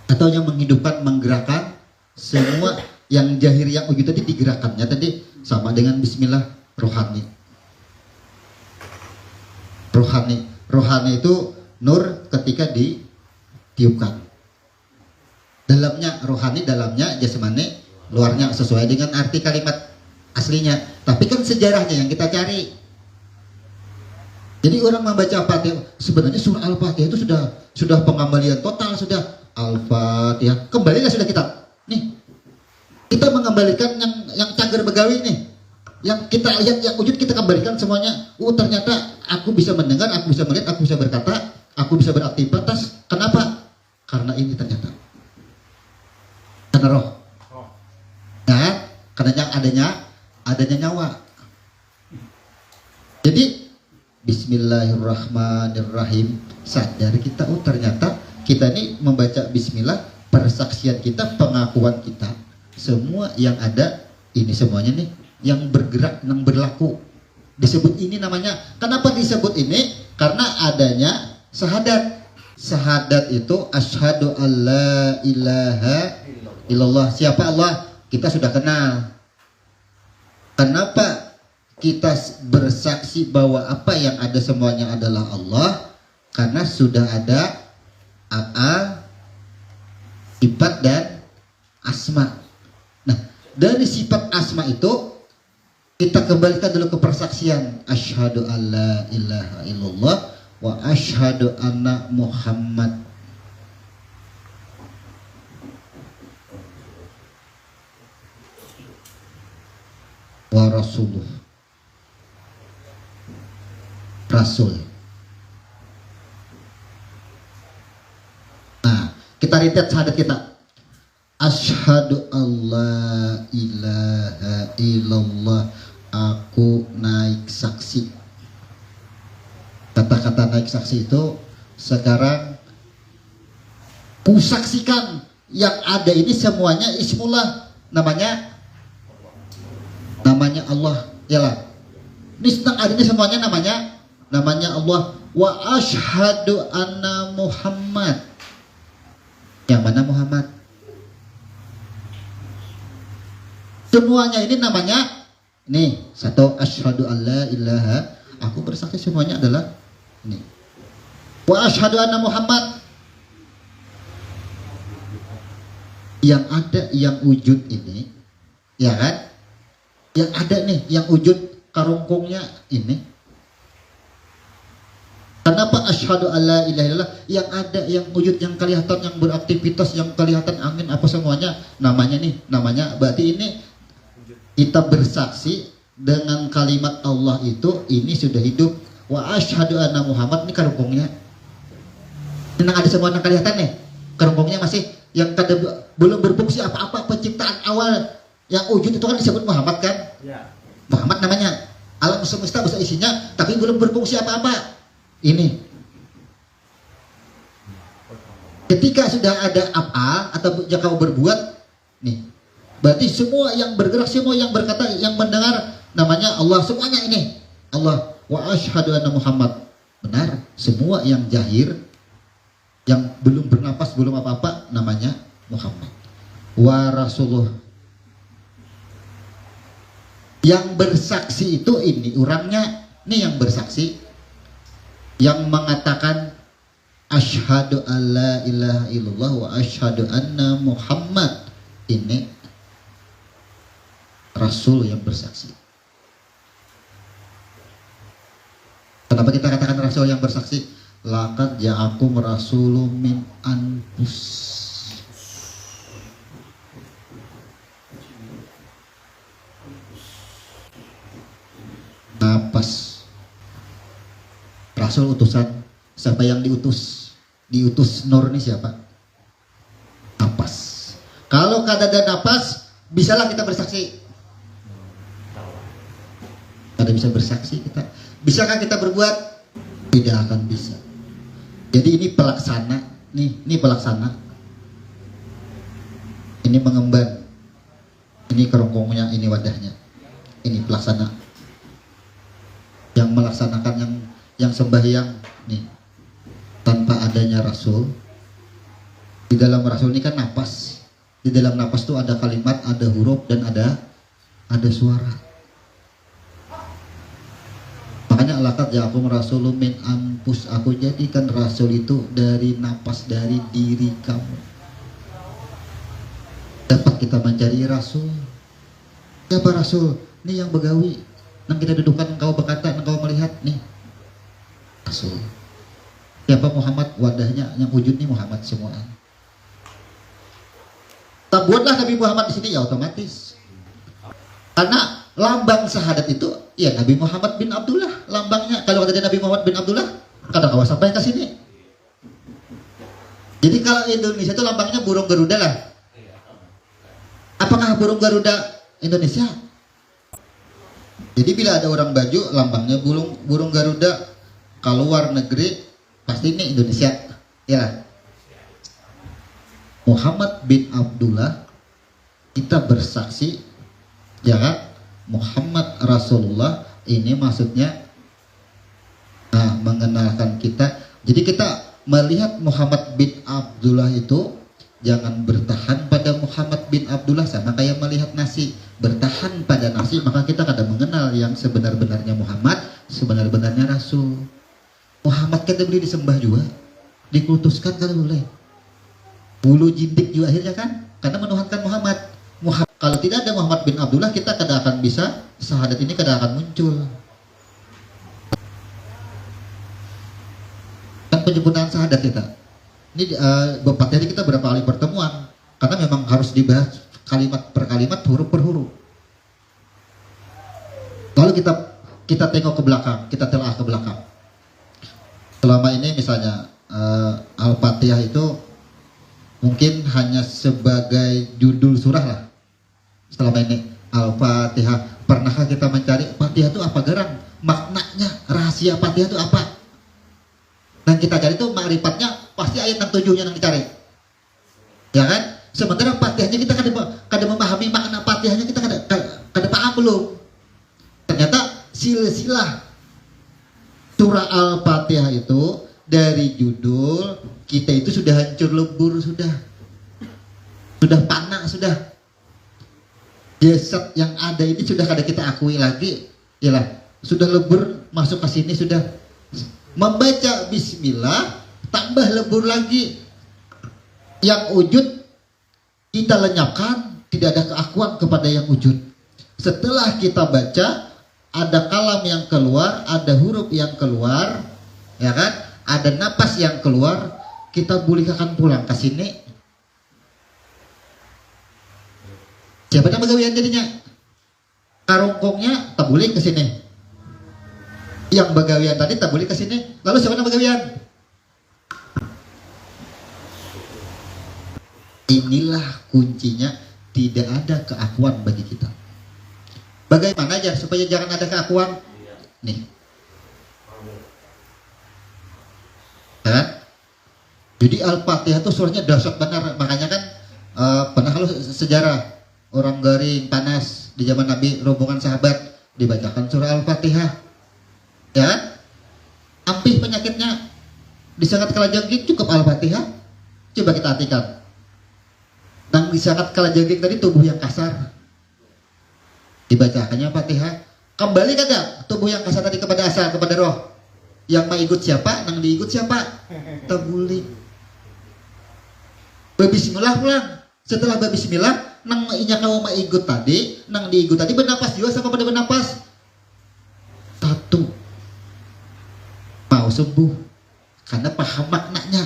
atau yang menghidupkan, menggerakkan semua yang jahir yang wujud tadi digerakkannya tadi sama dengan bismillah. Rohani itu nur ketika ditiupkan. Dalamnya rohani, dalamnya jasmani, luarnya sesuai dengan arti kalimat aslinya. Tapi kan sejarahnya yang kita cari. Jadi orang membaca Fatihah, sebenarnya surah Al-Fatihah itu sudah pengembalian total, sudah Al-Fatihah. Kembalilah sudah kita. Nih. Kita mengembalikan yang cagar begawi nih. Yang kita lihat yang wujud kita kembalikan semuanya. Ternyata aku bisa mendengar, aku bisa melihat, aku bisa berkata, aku bisa beraktivitas. Kenapa? Karena ini ternyata. Karena roh. Nah, karena yang adanya nyawa. Jadi Bismillahirrahmanirrahim. Sadar kita, ternyata kita ini membaca bismillah, persaksian kita, pengakuan kita. Semua yang ada ini semuanya nih yang bergerak, yang berlaku. Disebut ini namanya. Kenapa disebut ini? Karena adanya syahadat. Syahadat itu asyhadu alla ilaha illallah. Siapa Allah? Kita sudah kenal. Kenapa kita bersaksi bahwa apa yang ada semuanya adalah Allah? Karena sudah ada sifat dan asma. Nah, dari sifat asma itu kita kembalikan dulu ke persaksian asyhadu alla ilaha illallah wa asyhadu anna Muhammad wa rasuluh. Rasul. Nah, kita ritet syahadat kita. Asyhadu alla ilaha illallah. Aku naik saksi. Kata-kata naik saksi itu sekarang kusaksikan yang ada ini semuanya ismullah, namanya Allah. Yalah. Ini tentang adanya semuanya namanya Allah. Wa asyhadu anna Muhammad. Yang mana Muhammad? Semuanya ini namanya nih, satu asyhadu alla ilaha, aku bersaksi semuanya adalah ini. Wa asyhadu anna Muhammad. Yang ada, yang wujud ini, ya kan? Yang ada nih, yang wujud. karungkungnya ini. Kenapa asyhadu alla ilaha illallah, yang ada, yang wujud, yang kelihatan, yang beraktivitas, yang kelihatan angin apa semuanya, namanya berarti ini kita bersaksi dengan kalimat Allah itu ini sudah hidup. Wa asyhadu anna Muhammad, ini karungkungnya. Ini ada semua yang kelihatan nih. Karungkungnya masih yang belum berfungsi apa-apa, penciptaan awal yang wujud itu kan disebut Muhammad kan? Ya. Muhammad namanya. Alam semesta besar isinya tapi belum berfungsi apa-apa. Ini ketika sudah ada af'al atau jika kau berbuat nih, berarti semua yang bergerak, semua yang berkata, yang mendengar namanya Allah, semuanya ini Allah. Wa asyhadu anna Muhammad, benar, semua yang jahir, yang belum bernapas, belum apa-apa, namanya Muhammad. Wa Rasulullah, yang bersaksi itu ini orangnya, ini yang bersaksi, yang mengatakan asyhadu alla ilaha illallah wa asyhadu anna Muhammad, ini Rasul yang bersaksi. Kenapa kita katakan Rasul yang bersaksi? Laqad ja'akum rasulun min anfus. Napas. Rasul utusan. Siapa yang diutus? Diutus Nur ini siapa? Napas. Kalau kada ada napas, bisalah kita bersaksi. Kada bisa bersaksi kita. Bisakah kita berbuat? Tidak akan bisa. Jadi ini pelaksana. Ini pelaksana. Ini mengemban. Ini kerongkongnya, ini wadahnya. Ini pelaksana. Yang melaksanakan, yang sembahyang nih, tanpa adanya Rasul. Di dalam Rasul ini kan napas. Di dalam napas itu ada kalimat, ada huruf, dan ada suara. Makanya laqad ja'akum rasulun min anfus, aku jadikan Rasul itu dari napas, dari diri kamu. Dapat kita mencari Rasul. Siapa Rasul? Ini yang begawi. Nang kita dudukkan, engkau berkata, engkau melihat nih. Rasul. Siapa Muhammad? Wadahnya yang wujud nih Muhammad semua. Tak buatlah Nabi Muhammad di sini ya otomatis. Karena lambang syahadat itu ya Nabi Muhammad bin Abdullah lambangnya. Kalau ada Nabi Muhammad bin Abdullah, kadang kau sampai ke sini. Jadi kalau Indonesia itu lambangnya burung Garuda lah. Apakah burung Garuda Indonesia? Jadi bila ada orang baju lambangnya burung Garuda, kalau luar negeri pasti ini Indonesia, ya. Muhammad bin Abdullah, kita bersaksi, ya kan? Muhammad Rasulullah ini maksudnya mengenalkan kita. Jadi kita melihat Muhammad bin Abdullah itu jangan bertahan pada Muhammad bin Abdullah sama kayak melihat nasi, bertahan pada nasi, maka kita kadang mengenal yang sebenar-benarnya Muhammad, sebenar-benarnya Rasul. Muhammad kita boleh disembah juga, dikultuskan kan boleh, bulu jindik juga akhirnya kan, karena menuhankan Muhammad. Kalau tidak ada Muhammad bin Abdullah, kita kada akan bisa, syahadat ini kada akan muncul. Kan penyempurnaan syahadat kita. Ini Bapak tadi kita berapa kali pertemuan, karena memang harus dibahas kalimat per kalimat, huruf per huruf. Lalu kita tengok ke belakang, kita telah ke belakang. Selama ini misalnya Al-Fatihah itu mungkin hanya sebagai judul surah lah. Selama ini Al-Fatihah, pernahkah kita mencari Fatihah itu apa gerang? Maknanya, rahasia Fatihah itu apa? Dan kita cari itu makrifatnya pasti ayat yang 7-nya yang dicari. Ya kan? Sementara Fatihahnya kita kada memahami makna Fatihahnya, kita kada paham belum. Ternyata silsilah surah Al-Fatihah itu dari judul kita itu sudah hancur lebur, sudah panas, sudah jasad yang ada ini sudah kada kita akui lagi, yalah, sudah lebur masuk ke sini, sudah membaca bismillah tambah lebur lagi. Yang wujud kita lenyapkan, tidak ada keakuan kepada yang wujud. Setelah kita baca ada kalam yang keluar, ada huruf yang keluar, ya kan? Ada napas yang keluar, kita bolehkan pulang ke sini. Siapa yang begawian jadinya? Karungkongnya tak boleh ke sini. Yang begawian tadi tak boleh ke sini. Lalu siapa yang begawian? Inilah kuncinya, tidak ada keakuan bagi kita. Bagaimana aja supaya jangan ada keakuan? Nih. Kan? Jadi Al-Fatihah itu surahnya dahsyat benar. Makanya kan pernah kalau sejarah orang garing panas di zaman Nabi, rombongan sahabat dibacakan surah Al-Fatihah. Ya kan? Ampih penyakitnya, disangat kalajengking cukup Al-Fatihah. Coba kita artikan. Nang disangat kalajengking tadi tubuh yang kasar, dibacakannya Fatihah, kembali kagak tubuh yang kasar tadi kepada asal, kepada roh. Yang mau ikut siapa, nang diikut siapa, tabuli. Bismillah pulang. Setelah bismillah, nang inya kau mau ikut tadi, nang diikut tadi bernapas juga sama pada bernapas. Satu, mau sembuh karena paham maknanya.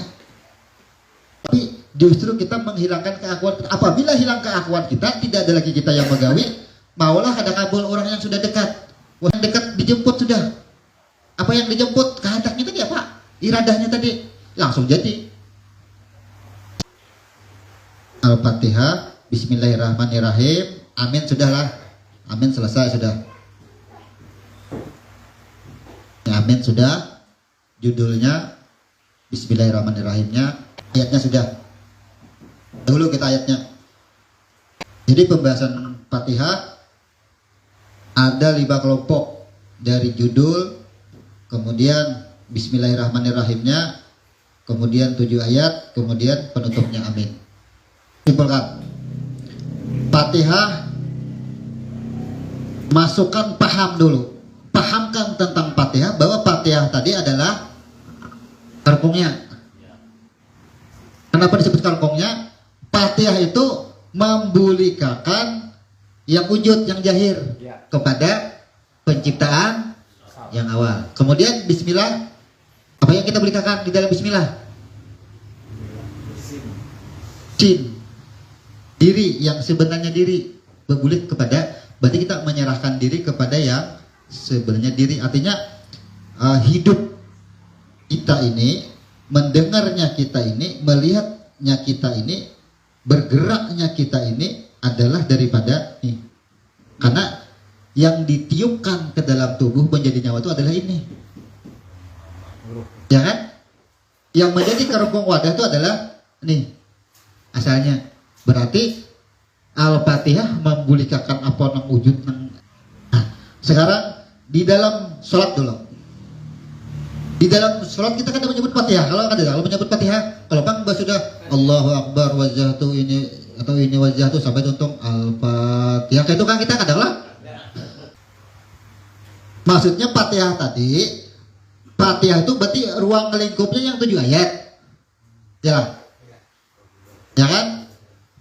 Tapi justru kita menghilangkan keakuan. Apabila hilang keakuan kita, tidak ada lagi kita yang megawi. Maulah ada kabul orang yang sudah dekat. Orang dekat dijemput sudah. Apa yang dijemput? Kehendaknya tadi apa? Iradahnya tadi. Langsung jadi. Al-Fatihah, Bismillahirrahmanirrahim. Amin sudahlah. Amin selesai sudah. Amin sudah. Judulnya Bismillahirrahmanirrahimnya. Ayatnya sudah. Dulu kita ayatnya. Jadi pembahasan Fatihah ada 5 kelompok, dari judul, kemudian Bismillahirrahmanirrahimnya, kemudian 7 ayat, kemudian penutupnya amin. Simpulkan. Fatihah, masukkan paham dulu. Pahamkan tentang Fatihah, bahwa Fatihah tadi adalah karpungnya. Kenapa disebut karpungnya? Fatihah itu membulikakan yang wujud, yang jahir kepada penciptaan yang awal. Kemudian bismillah, apa yang kita bulikakan di dalam bismillah? Sin, diri, yang sebenarnya diri, berbulik kepada, berarti kita menyerahkan diri kepada yang sebenarnya diri. Artinya hidup kita ini, mendengarnya kita ini, melihatnya kita ini, bergeraknya kita ini adalah daripada ini. Karena yang ditiupkan ke dalam tubuh menjadi nyawa itu adalah ini. Ya kan? Yang menjadi kerongkong wadah itu adalah ini asalnya. Berarti Al-Fatihah membulikakan apa nang wujud nang. Nah, sekarang di dalam sholat dulu. Di dalam sholat kita kan menyebut Fatihah. Kalau menyebut Fatihah, kalau kan sudah Allahu Akbar wajhatu ini atau ini wajhatu sampai tuntung Al-Fatihah, itu kan kita kadang-kadang. Maksudnya Fatihah tadi, Fatihah itu berarti ruang lingkupnya yang 7 ayat. Ya. Ya kan?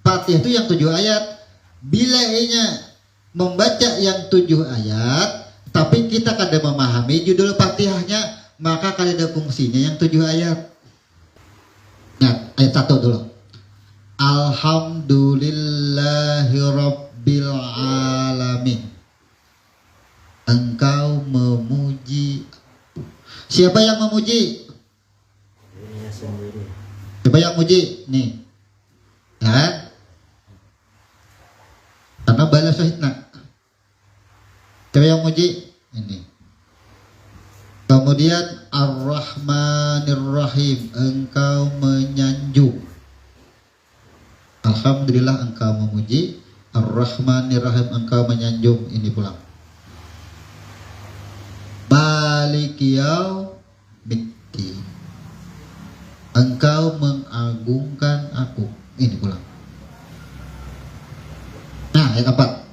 Fatihah itu yang 7 ayat. Bila inya membaca yang 7 ayat, tapi kita kada memahami judul Fatihahnya, maka kali ada fungsinya yang 7 ayat. Nah, ayat 1 dulu. Alhamdulillahirabbil alamin. Engkau memuji. Siapa yang memuji? Dirinya sendiri. Siapa yang memuji? Nih. Ya. Karena balas syahidna. Siapa yang memuji? Ini. Kemudian Ar-Rahmanir-Rahim, engkau menyanjung. Alhamdulillah engkau memuji. Ar-Rahmanir-Rahim, engkau menyanjung. Ini pulang. Maliki yaumiddin, engkau mengagungkan aku. Ini pulang. Nah, yang keempat.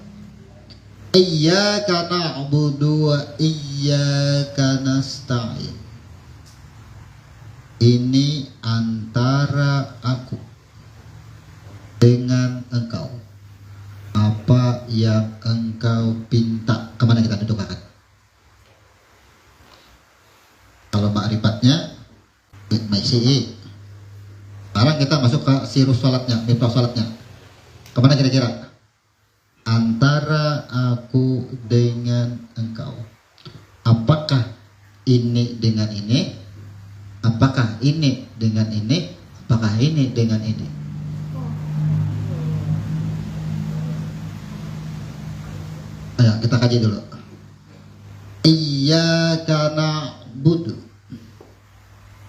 Iyyaka na'budu wa iyyaka nasta'in. Ini antara aku dengan engkau. Apa yang engkau pinta. Kemana kita duduk akan? isi. Sekarang kita masuk ke sirus sholatnya, miftah sholatnya. Kemana kira-kira? Antara aku dengan engkau. Apakah ini dengan ini? Apakah ini dengan ini? Apakah ini dengan ini? Ayo kita kaji dulu. Iyyaka na'budu.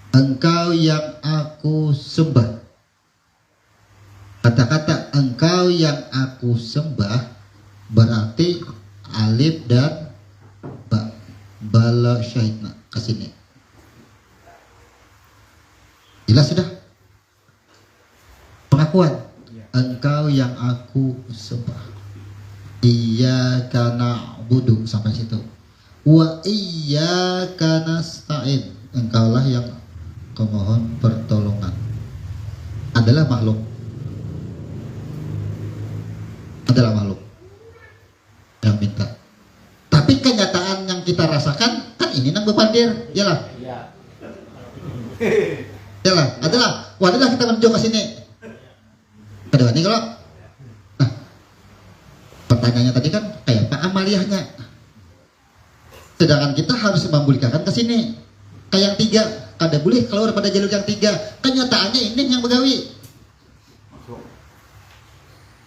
Engkau yang aku sembah. Kata-kata engkau yang aku sembah berarti alif dan ba. Bala syahidna kesini. Jelas sudah? Pengakuan. Engkau yang aku sembah. Iyyaka na'budu sampai situ. Wa iyyaka nasta'in. Engkaulah yang memohon pertolongan. Adalah makhluk. Adalah makhluk yang minta. Tapi kenyataan yang kita rasakan kan ini nang bepandir, yalah. Iya. Yalah, adalah. Wadilah kita menuju ke sini. Kedua ini kalau nah, pertanyaannya tadi kan kayak apa amaliyahnya? Sedangkan kita harus membulikakan ke sini. Kayak yang tiga, kada boleh keluar pada jalur yang tiga. Kenyataannya ini yang begawi.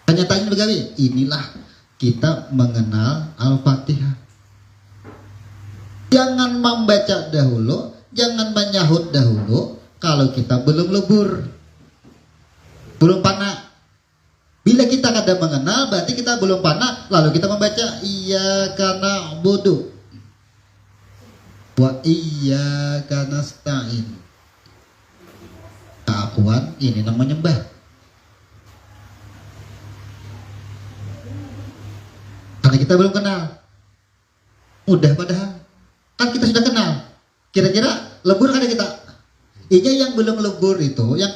Kenyataannya begawi. Inilah kita mengenal Al-Fatihah. Jangan membaca dahulu, jangan menyahut dahulu kalau kita belum lebur, belum panah. Bila kita kada mengenal, berarti kita belum panah. Lalu kita membaca iyyaka na'budu wa iyyaka nasta'in. Keakuan ini namanya menyembah. Karena kita belum kenal. Mudah padahal. Kan kita sudah kenal. Kira-kira lebur kada kita? Iya yang belum lebur itu, yang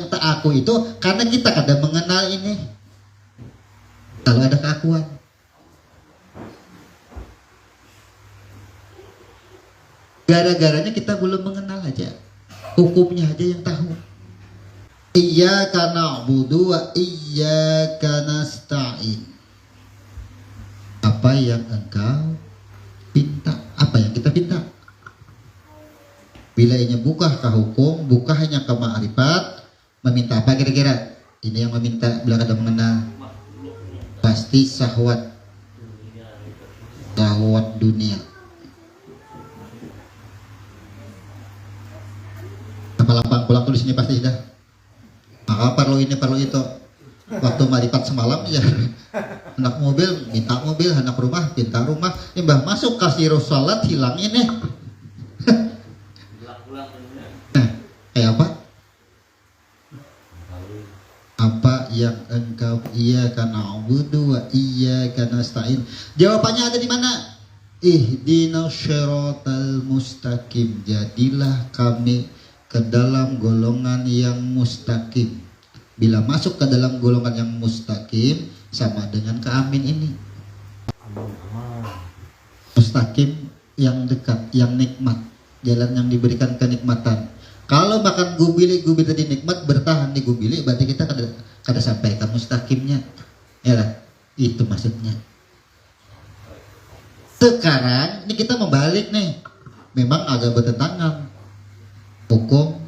tak aku itu karena kita kada mengenal ini. Kalau ada keakuan. Gara-garanya kita belum mengenal aja. Hukumnya aja yang tahu. Iyyaka na'budu wa iyyaka nasta'in. Apa yang engkau pinta? Apa yang kita pinta? Bila ini buka ke hukum, buka hanya ke ma'rifat, meminta apa kira-kira? Ini yang meminta bila kada mengenal. Pasti syahwat. Syahwat dunia. Lapang pulang tulis ini pasti sudah. Maka perlu ini perlu itu. Waktu ma'rifat semalam ya anak mobil minta mobil, anak rumah minta rumah. Mbah masuk kasih salat hilang ini. Kayak apa? Apa yang engkau iyyaka na'budu wa iyyaka nasta'in. Jawabannya ada di mana? Ihdinas syiratal mustaqim. Jadilah kami ke dalam golongan yang mustaqim. Bila masuk ke dalam golongan yang mustaqim sama dengan ke amin ini. Mustaqim yang dekat, yang nikmat, jalan yang diberikan kenikmatan. Kalau makan gubili tadi nikmat, bertahan di gubili, berarti kita kada sampai ke mustaqimnya. Yalah, itu maksudnya. Sekarang ini kita membalik nih. Memang agak bertentangan. Hukum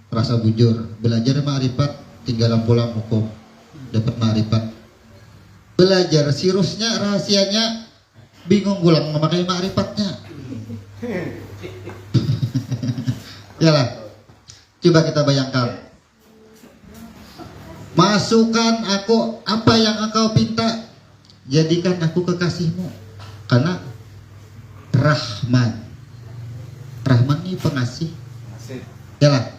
rasa bujur, belajar ma'rifat, tinggal pulang hukum, dapat ma'rifat. Belajar sirusnya, rahasianya, bingung pulang memakai ma'rifatnya. Yalah. Coba kita bayangkan. Masukkan aku apa yang engkau pinta. Jadikan aku kekasihmu. Karena Rahman. Rahman ini pengasih. Yalah.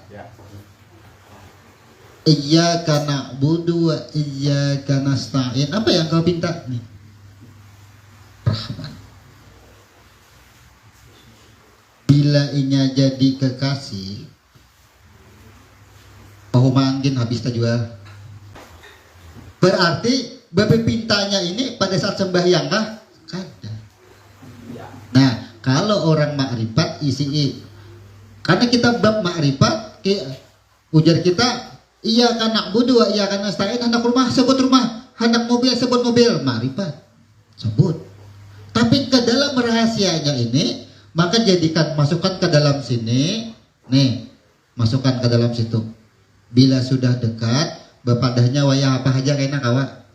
Iyyaka na'budu wa iyyaka nasta'in. Apa yang engkau pinta? Nih. Rahman. Bila inya jadi kekasih, mau manggin habis jual. Berarti babe pintanya ini pada saat sembahyang kah? Kada. Nah, kalau orang makrifat isi karena kita bab makrifat ujar kita, iya kan na'budu wa iya kan nasta'in, hendak rumah sebut rumah, hendak mobil sebut mobil, ma'rifat sebut. Tapi ke dalam rahasianya ini, maka jadikan masukkan ke dalam sini, nih masukkan ke dalam situ. Bila sudah dekat, bepadahnya wayah apa aja kena kawa,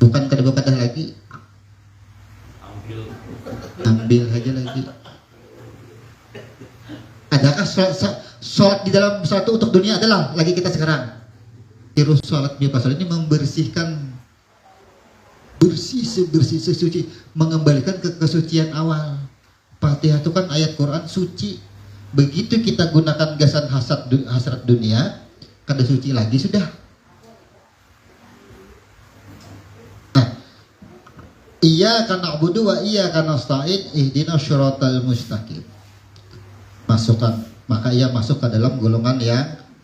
bukan kada bepadah lagi, ambil aja lagi. Adakah sholat di dalam sholat itu untuk dunia? Adalah lagi kita sekarang. Terus sholat di pasal ini membersihkan, bersih sebersih sesuci, mengembalikan ke kesucian awal. Fatihah itu kan ayat Quran suci. Begitu kita gunakan gasan hasrat dunia, kada suci lagi sudah. Nah, iyyaka na'budu wa iyyaka nasta'in ihdinas syiratal mustaqim. Masukkan, maka ia masuk ke dalam golongan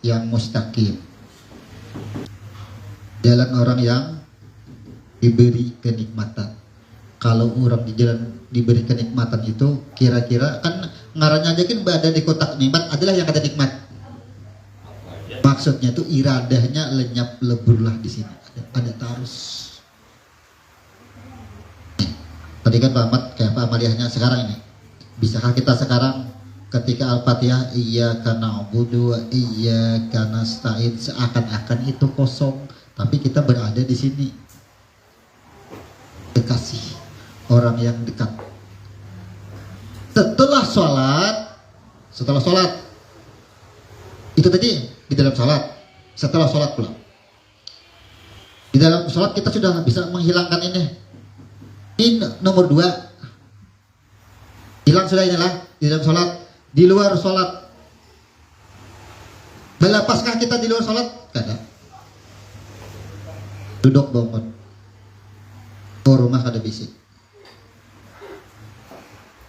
yang mustaqim. Jalan orang yang diberi kenikmatan. Kalau orang di jalan diberi kenikmatan itu, kira-kira kan ngarannya aja kan berada di kotak nikmat adalah yang ada nikmat. Maksudnya itu iradahnya lenyap leburlah di sini. Ada tarus. Tadi kan Pak Ahmad kayak Pak Amaliyahnya sekarang ini. Bisakah kita sekarang ketika Al-Fatihah iyyaka na'budu wa iyyaka nasta'in seakan-akan itu kosong, tapi kita berada di sini. Kekasih orang yang dekat. Setelah sholat itu tadi di dalam sholat. Setelah sholat pula di dalam sholat kita sudah bisa menghilangkan ini nomor 2 hilang sudah inilah di dalam sholat. Di luar sholat, melepaskah kita di luar sholat? Kada. Duduk bangun, oh rumah kada bisik.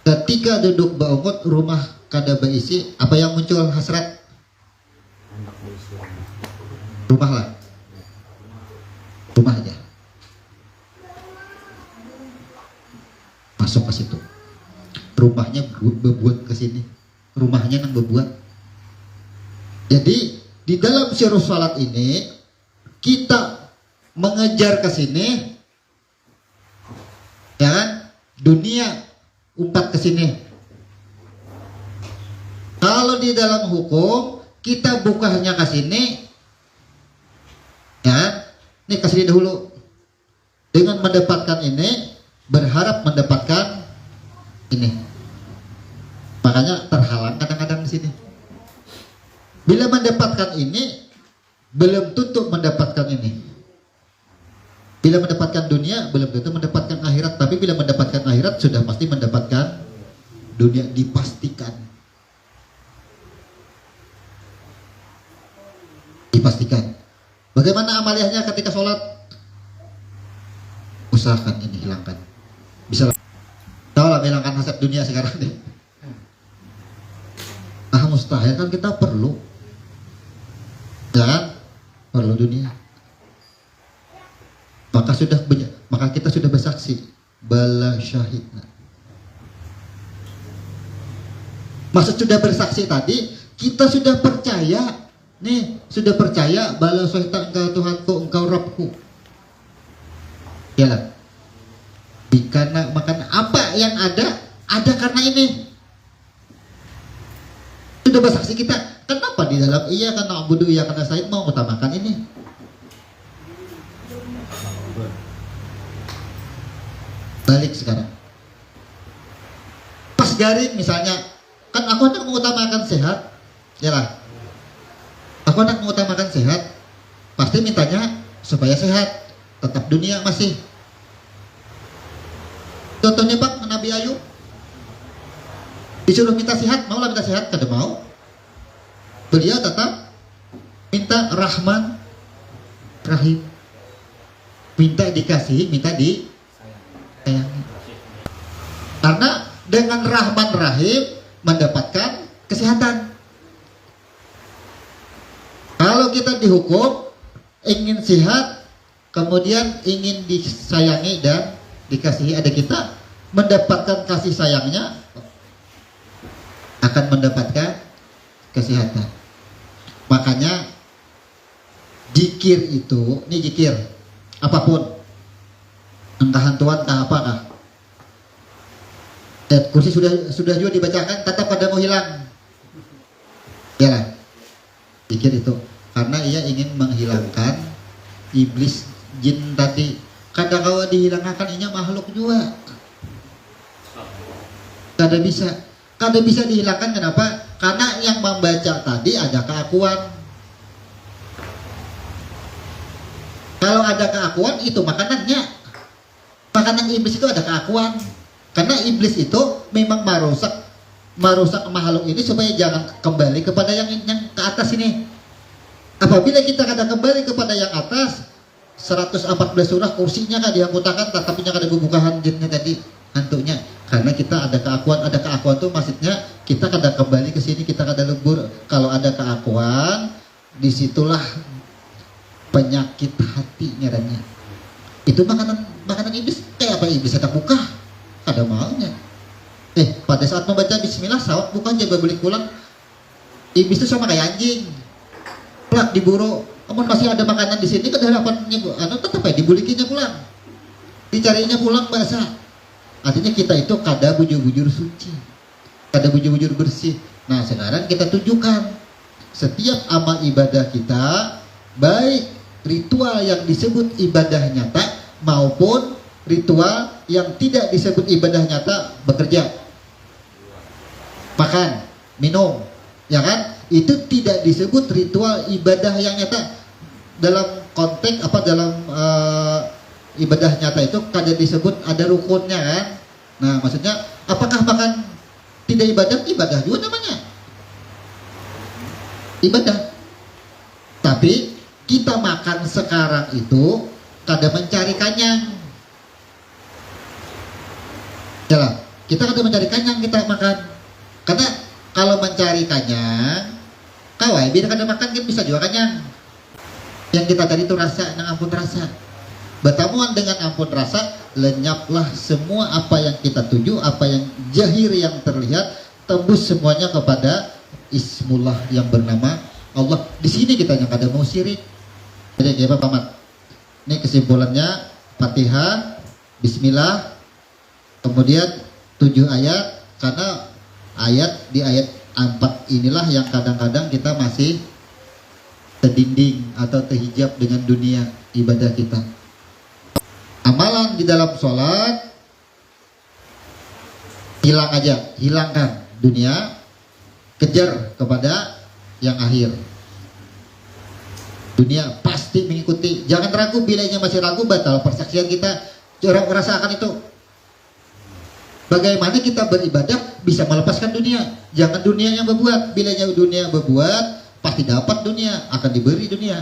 Ketika duduk bangun rumah kada berisi, apa yang muncul hasrat? Rumah lah, rumah aja. Masuk ke situ, rumahnya berbuat ke sini. Rumahnya yang berbuat. Jadi di dalam syuruh salat ini kita mengejar ke sini, ya kan? Dunia umpat ke sini. Kalau di dalam hukum kita bukannya ke sini, ya kan? Ini ke sini dahulu. Dengan mendapatkan ini, berharap mendapatkan ini. Makanya terhalang kadang-kadang di sini. Bila mendapatkan ini, belum tentu mendapatkan ini. Bila mendapatkan dunia, belum tentu mendapatkan akhirat. Tapi bila mendapatkan akhirat, sudah pasti mendapatkan dunia, dipastikan. Dipastikan. Bagaimana amaliyahnya ketika sholat? Usahakan ini hilangkan. Bisa. Tahu lah hilangkan hasad dunia sekarang nih. Mustahil kan kita perlu, ya kan? Perlu dunia. Maka kita sudah bersaksi bala syahidna. Maksud sudah bersaksi tadi, kita sudah percaya nih, sudah percaya bala syahidna engkau Tuhanku, engkau Rabbku. Ya lah. Karena makan apa yang ada karena ini. Sudah bersaksi kita. Kenapa di dalam iya karena abudu iya karena saya mau utamakan ini? Balik sekarang. Pas garing misalnya, kan aku hendak mengutamakan sehat, ya lah. Aku hendak mengutamakan sehat, pasti mintanya supaya sehat, tetap dunia masih. Contohnya Bang Nabi Ayub. Disuruh minta sehat, mau lah minta sehat, kada mau. Beliau tetap minta Rahman Rahim. Minta dikasihi, minta disayangi. Karena dengan Rahman Rahim mendapatkan kesehatan. Kalau kita dihukum ingin sehat, kemudian ingin disayangi dan dikasihi, ada kita mendapatkan kasih sayangnya, akan mendapatkan kesehatan. Makanya zikir itu, ini zikir apapun, entah hantuan, entah apakah. Kursi sudah juga dibacakan, tetap pada mau hilang. Ya lah, zikir itu karena ia ingin menghilangkan iblis jin tadi. Kadang kalau dihilangkan inya makhluk juga. Kada bisa dihilangkan. Kenapa? Karena yang membaca tadi ada keakuan. Kalau ada keakuan itu makanannya. Makanan iblis itu ada keakuan. Karena iblis itu memang merusak makhluk ini supaya jangan kembali kepada yang ke atas ini. Apabila kita kada kembali kepada yang atas, 114 surah kursinya kan diangkutakan, tapi kada bubukahan jinnya tadi, hantunya. Karena kita ada keakuan itu maksudnya kita kada kembali ke sini, kita kada lebur. Kalau ada keakuan, disitulah penyakit hati ngarannya. Itu makanan iblis. Kayak apa iblis ada buka? Ada maunya. Pada saat membaca bismillah sawat bukan jaga balik pulang. Iblis itu sama kayak anjing. Plak diburu. Namun masih ada makanan di sini kedaharapannya tetap aja dibulikinya pulang. Dicarinya pulang bahasa. Artinya kita itu kada bujur-bujur suci. Kada bujur-bujur bersih. Nah, sekarang kita tunjukkan setiap amal ibadah kita, baik ritual yang disebut ibadah nyata maupun ritual yang tidak disebut ibadah nyata, bekerja, makan, minum, ya kan? Itu tidak disebut ritual ibadah yang nyata. Dalam konteks dalam ibadah nyata itu kada disebut ada rukunnya kan? Nah, maksudnya apakah makan tidak ibadah juga namanya ibadah. Tapi kita makan sekarang itu kada mencari kanyang. Yalah, kita kada mencari kanyang kita makan. Karena kalau mencari kanyang, kawai biar kada makan kan bisa juga kanyang. Yang kita tadi itu rasa, nang ampun rasa. Bertamuan dengan ampun rasa, lenyaplah semua apa yang kita tuju, apa yang jahir yang terlihat, tembus semuanya kepada Ismullah yang bernama Allah. Di sini kita yang kada mau syirik. Jadi kayak apa pamat? Ini kesimpulannya Fatihah, Bismillah, kemudian 7 ayat. Karena di ayat 4 inilah yang kadang-kadang kita masih terdinding atau terhijab dengan dunia ibadah kita. Amalan di dalam sholat hilangkan dunia, kejar kepada yang akhir. Dunia pasti mengikuti. Jangan ragu, bilanya masih ragu batal persaksian kita. Orang merasakan itu. Bagaimana kita beribadah bisa melepaskan dunia. Jangan dunia yang berbuat. Bilanya dunia berbuat, pasti dapat dunia, akan diberi dunia.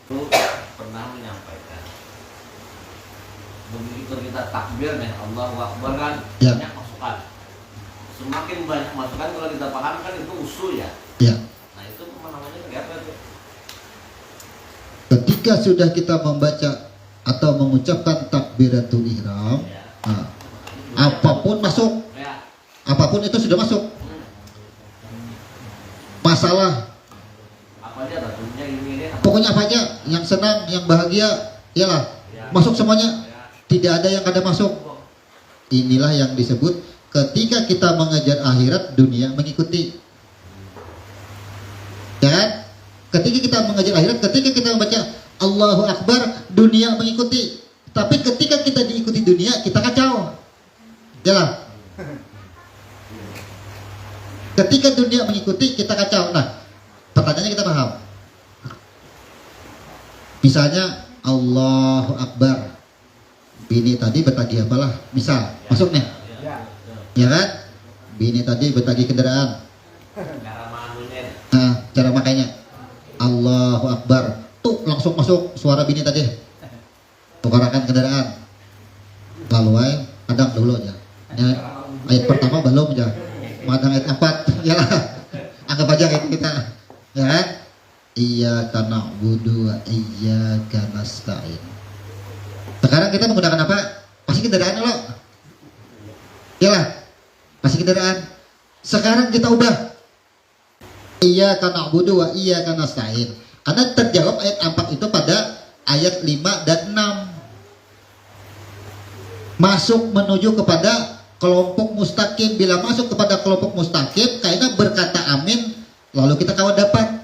Itu pernah menyampaikan, begitu kita takbir nih Allahu Akbar kan, Ya. banyak masukan. Semakin banyak masukan kalau kita paham kan itu usul ya. Ya. Nah itu namanya kayak apa itu? Ketika sudah kita membaca atau mengucapkan takbiratul ihram, Ya. nah, apapun masuk, Ya. apapun itu sudah masuk. Masalah, Apa aja tentunya ini apa? pokoknya apa aja, yang senang, yang bahagia, iyalah, masuk semuanya. Ya. Tidak ada yang kada masuk. Inilah yang disebut ketika kita mengejar akhirat, dunia mengikuti. Ya kan? Ketika kita mengejar akhirat, ketika kita membaca Allahu Akbar, dunia mengikuti. Tapi ketika kita diikuti dunia, kita kacau. Yalah. Ketika dunia mengikuti, kita kacau. Nah, pertanyaannya kita paham. Misalnya Allahu Akbar, bini tadi bertagih apalah, misal masuk nih, Ya. ya kan? Bini tadi bertagih kendaraan. Cara manunya. Nah, cara makainya Allahu Akbar, tuh langsung masuk suara bini tadi. Tukarakan kendaraan. Lalu kadang dulu aja. Ya, ayat pertama belum aja. Madang ayat 4, ya lah. Anggap aja kayak kita, ya kan? Iyyaka na'budu wa iyyaka nasta'in. Sekarang kita menggunakan apa? Pasti kendaraan lo. Yalah. Pasti kendaraan. Sekarang kita ubah. Iyyaka na'budu wa iyyaka nasta'in. Karena terjawab ayat 4 itu pada ayat 5 dan 6. Masuk menuju kepada kelompok mustaqim. Bila masuk kepada kelompok mustaqim, kaidah berkata amin, lalu kita kawan dapat.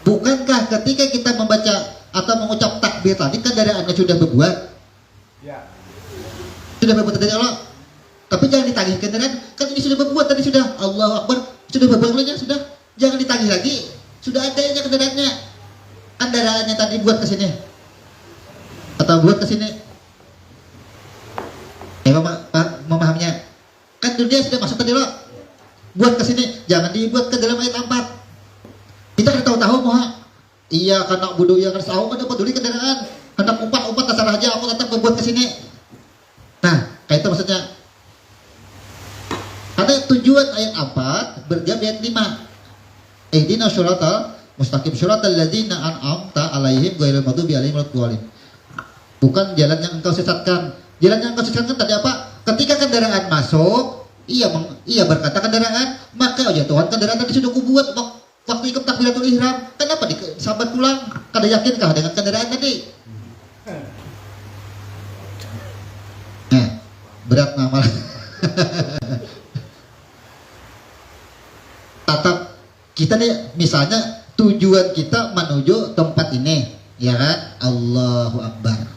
Bukankah ketika kita membaca atau mengucap takbir tadi kendaraannya sudah berbuat? Ya. Sudah berbuat dari Allah. Tapi jangan ditagih kendaraan. Kan ini sudah berbuat tadi sudah. Allahu Akbar. Sudah berbuatnya sudah. Jangan ditagih lagi. Sudah adanya kendaraannya. Kendaraannya tadi buat ke sini. Atau buat ke sini. Memahaminya. Kan dunia sudah masuk ke dalam. Buat ke sini. Jangan dibuat ke dalam ayat 4. Kita kan tahu-tahu moha. Iya karena budu iya karena sahu ada peduli kendaraan. Hendak umpat terserah aja aku tetap berbuat ke sini. Nah, kayak itu maksudnya. Karena tujuan ayat 4 berjam ayat 5. Ihdinas syiratal mustaqim syiratal ladzina an'amta 'alaihim ghairil maghdubi 'alaihim waladdallin. Bukan jalan yang engkau sesatkan. Jalan yang engkau sesatkan tadi apa? Ketika kendaraan masuk, ia berkata kendaraan, maka ya Tuhan kendaraan tadi sudah kubuat waktu ikut takbiratul ihram. Kenapa sahabat pulang? Kada yakinkah dengan kendaraan tadi? Nah, berat nama. Tatap kita nih misalnya tujuan kita menuju tempat ini, ya kan? Allahu Akbar.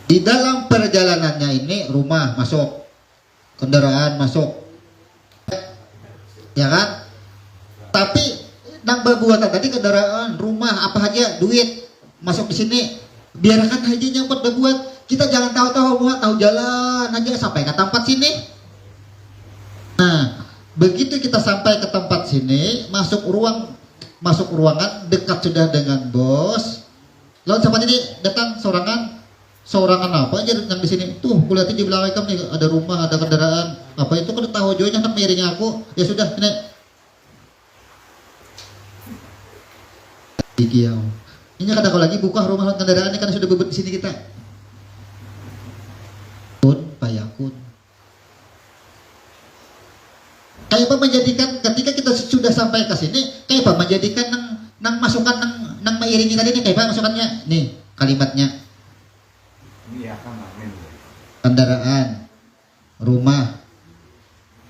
Di dalam perjalanannya ini rumah masuk, kendaraan masuk, ya kan? Tapi nang berbuatan tadi kendaraan, rumah apa aja, duit masuk di sini. Biarkan hajinya buat berbuat. Kita jangan tahu-tahu tahu jalan aja sampai ke tempat sini. Nah, begitu kita sampai ke tempat sini, masuk ruangan, dekat sudah dengan bos. Lalu siapa jadi datang sorangan apa aja yang di sini? Tuh, kulihatin di belakang nih ada rumah, ada kendaraan. Apa itu kan tahu joynya hendak miringi aku. Ya sudah, ini. Digiau. Ini kata kalau lagi buka rumah kendaraan ini kan sudah bebet di sini kita. Kun payakun. Kayak apa menjadikan ketika kita sudah sampai ke sini, kayak apa menjadikan nang masukan nang mengiringi tadi ini kayak apa masukannya? Nih kalimatnya. Iya kan amin. Kendaraan, rumah,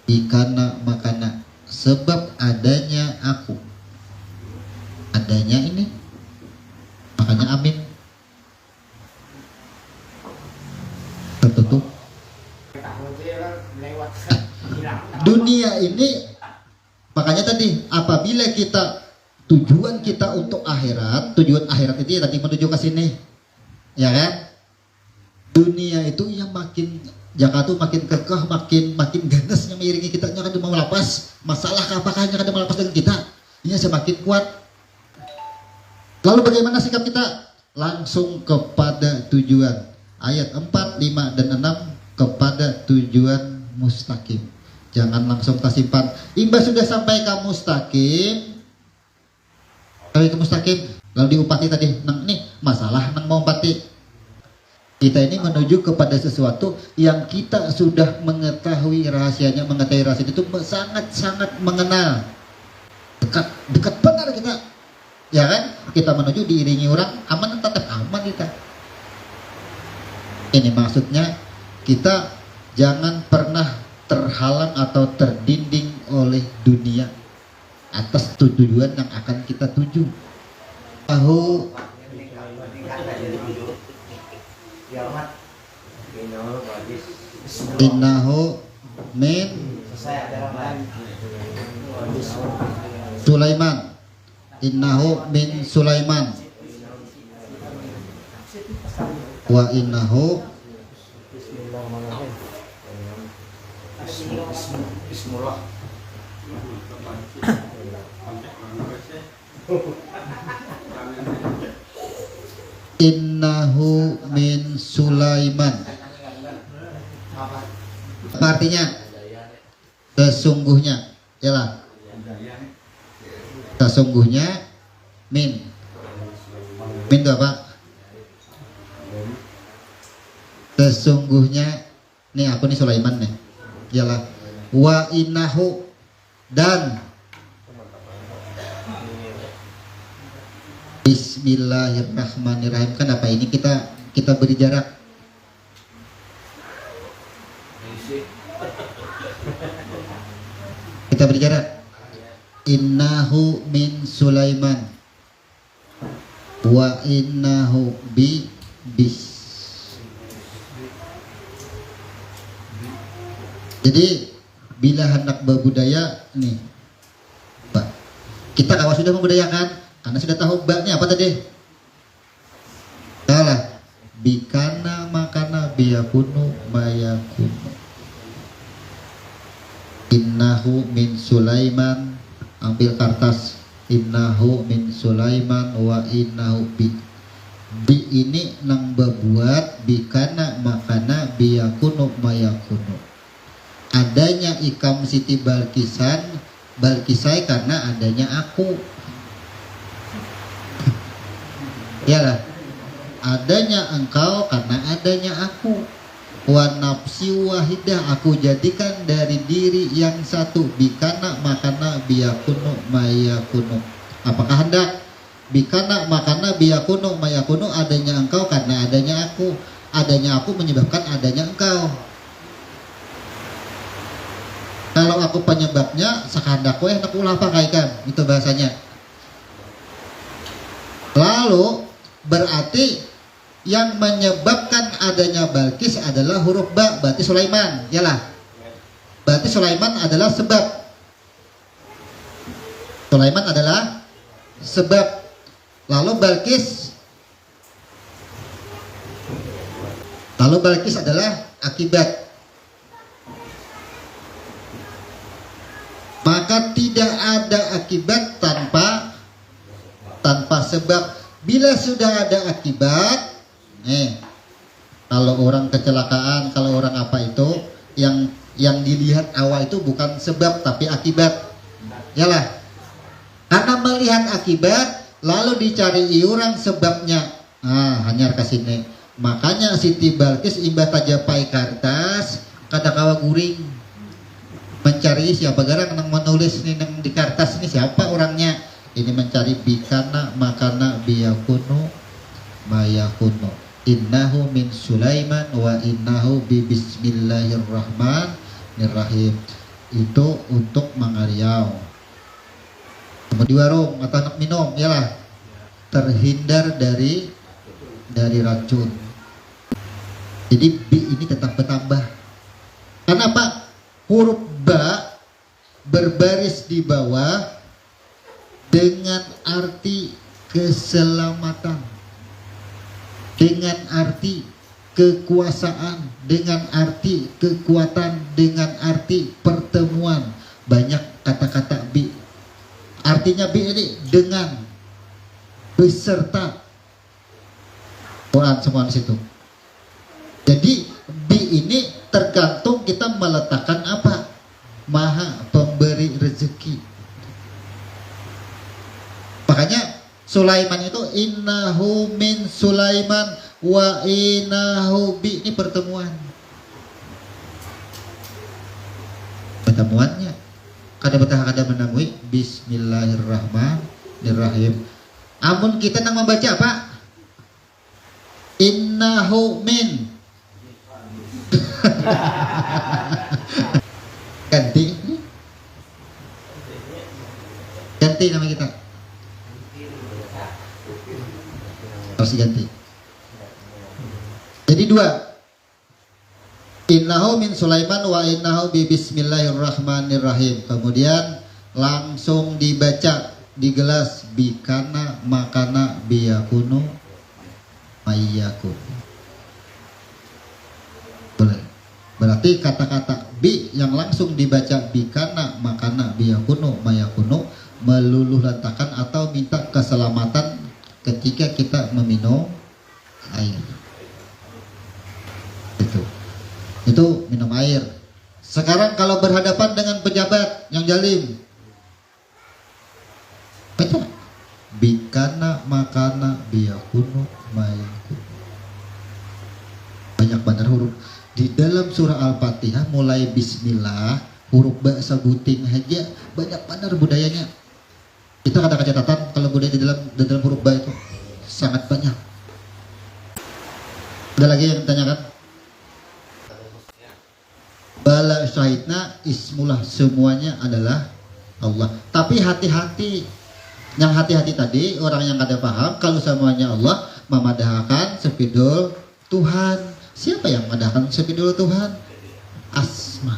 ikana makana, sebab adanya aku, adanya ini, makanya amin. Tertutup. Dunia ini makanya tadi apabila kita tujuan kita untuk akhirat, tujuan akhirat itu ya tadi menuju ke sini, ya kan? Dunia itu yang makin Jakarta tuh makin kekeh, makin ganas yang mengiringi kita kan mau lapas masalah apakahnya kan mau lapas dengan kita, ini semakin kuat. Lalu bagaimana sikap kita? Langsung kepada tujuan. Ayat 4, 5 dan 6 kepada tujuan mustaqim. Jangan langsung tersimpan. Imbas sudah sampai ke mustaqim, lalu diupati tadi, nang ini masalah nang mau upati. Kita ini menuju kepada sesuatu yang kita sudah mengetahui rahasianya, mengetahui rahasia itu sangat mengenal. Dekat benar kita. Ya kan? Kita menuju diiringi orang, aman tetap aman kita. Ini maksudnya kita jangan pernah terhalang atau terdinding oleh dunia atas tujuan yang akan kita tuju. Tahu innahu min Sulaiman, innahu min Sulaiman wa innahu Bismillah. innahu min Sulaiman. Apa artinya? Sesungguhnya, yalah. Sesungguhnya min itu apa? Sesungguhnya nih aku nih Sulaiman nih, yalah. Wa innahu dan Bismillahirrahmanirrahim. Kan apa ini kita beri jarak. Kita beri jarak. Innahu min Sulaiman wa innahu bis. Jadi bila hendak berbudaya nih, Pak, kita kalau sudah membudayakan, karena sudah tahu baknya apa tadi? Salah. Bikana makana biyakunu mayakunu. Innahu min Sulaiman, ambil kertas. Innahu min Sulaiman wa innahu bi. Bi ini nang berbuat bikana makana biyakunu mayakunu. Adanya ikam Siti Balkisai karena adanya aku. Yalah. Adanya engkau karena adanya aku. Wa nafsi wahidah, aku jadikan dari diri yang satu. Bikana makana biyakunu mayakunu. Apakah hendak? Bikana makana biyakunu mayakunu, adanya engkau karena adanya aku. Adanya aku menyebabkan adanya engkau. Kalau aku penyebabnya, sekandak kowe hendak ulah pakaikan, itu bahasanya. Lalu berarti yang menyebabkan adanya Balkis adalah huruf ba, berarti Sulaiman, yalah. Berarti Sulaiman adalah sebab. Sulaiman adalah sebab. Lalu Balkis adalah akibat. Maka tidak ada akibat tanpa sebab. Bila sudah ada akibat, kalau orang kecelakaan, kalau orang apa itu, yang dilihat awal itu bukan sebab tapi akibat. Yalah. Karena melihat akibat, lalu dicari iurang sebabnya. Hanyar kasih. Makanya Siti Balkis imbah tajapai kertas, kada kawa guring. Mencari siapa garang nang menulis nih nang di kertas ini siapa orangnya. Ini mencari bikana makana biyakunu mayakunu. Innahu min Sulaiman wa innahu bi bismillahirrahmanirrahim. Itu untuk mangariau. Di warung atau anak minum, yalah. Terhindar dari racun. Jadi bi ini tetap bertambah. Kenapa? Huruf ba berbaris di bawah dengan arti keselamatan, dengan arti kekuasaan, dengan arti kekuatan, dengan arti pertemuan. Banyak kata-kata bi. Artinya bi ini dengan, beserta. Quran semua di situ. Jadi bi ini tergantung kita meletakkan apa. Maha pemberi rezeki. Makanya Sulaiman itu innahu min Sulaiman wa innahu bi, ini pertemuannya. Kada menamui bismillahirrahmanirrahim. Amun kita nang membaca apa? Innahu min. Ganti nama kita. Harus diganti. Jadi dua. Innahu min Sulaiman wa innahu bi bismillahirrahmanirrahim. Kemudian langsung dibaca di gelas bikana makana biyakunu mayyakun. Boleh. Berarti kata-kata bi yang langsung dibaca bikana makana biyakunu mayyakunu meluluh lantakan atau minta keselamatan ketika kita meminum air. Itu minum air. Sekarang kalau berhadapan dengan pejabat yang zalim, baca bikana makana biyakunu mayakunu. Banyak banget huruf di dalam surah Al-Fatihah. Mulai bismillah huruf bahasa guting aja banyak benar budayanya. Kita ada catatan kalau budaya di dalam huruf ba itu sangat banyak. Ada lagi yang ditanyakan? Bala syahidna ismullah, semuanya adalah Allah. Tapi hati-hati, yang hati-hati tadi orang yang kada paham kalau semuanya Allah memadahkan sepidul Tuhan. Siapa yang memadahkan sepidul Tuhan? Asma.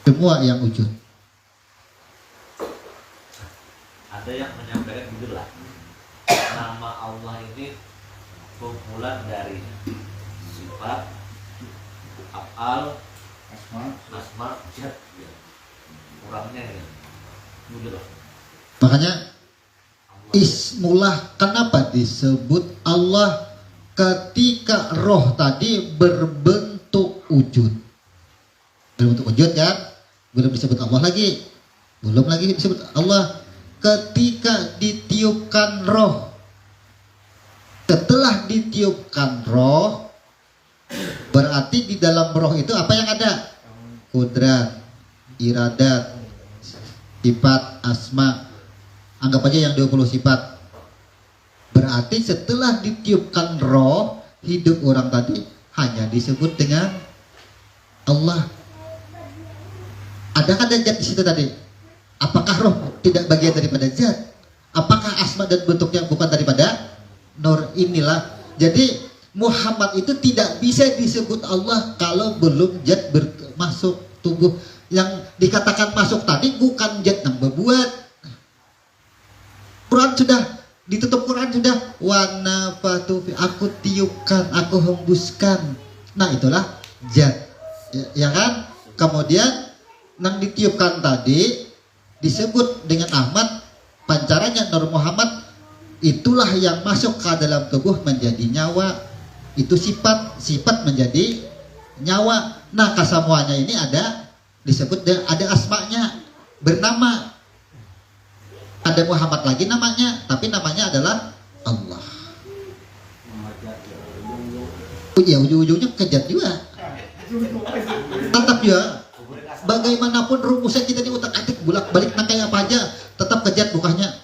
Semua yang wujud. Ada yang menyampaikan begitulah, nama Allah ini kumpulan dari sifat, af'al, asma, zat, kurangnya ya. Begitu. Makanya ismullah, kenapa disebut Allah? Ketika roh tadi berbentuk wujud, berbentuk wujud kan, belum disebut Allah lagi, belum lagi disebut Allah. Ketika ditiupkan roh, setelah ditiupkan roh, berarti di dalam roh itu apa yang ada? Kudrat, iradat, sifat, asma. Anggap aja yang 20 sifat. Berarti setelah ditiupkan roh, hidup orang tadi hanya disebut dengan Allah. Adakah ada zat di situ tadi? Apakah roh tidak bagian daripada zat? Apakah asma dan bentuknya bukan daripada nur? Inilah. Jadi Muhammad itu tidak bisa disebut Allah kalau belum zat masuk tubuh. Yang dikatakan masuk tadi bukan zat yang berbuat. Quran sudah ditutup, Quran sudah wa nafatu fi, aku tiupkan, aku hembuskan. Nah itulah zat. Ya kan? Kemudian yang ditiupkan tadi disebut dengan Ahmad, pancarannya Nur Muhammad, itulah yang masuk ke dalam tubuh menjadi nyawa. Itu sifat menjadi nyawa. Nah kesemuanya ini ada disebut ada asmanya, bernama. Ada Muhammad lagi namanya, tapi namanya adalah Allah. Ya ujung-ujungnya kejat juga, tetap juga. Bagaimanapun rumusnya kita di utak atik bolak balik kayak apa aja tetap kejat bukanya.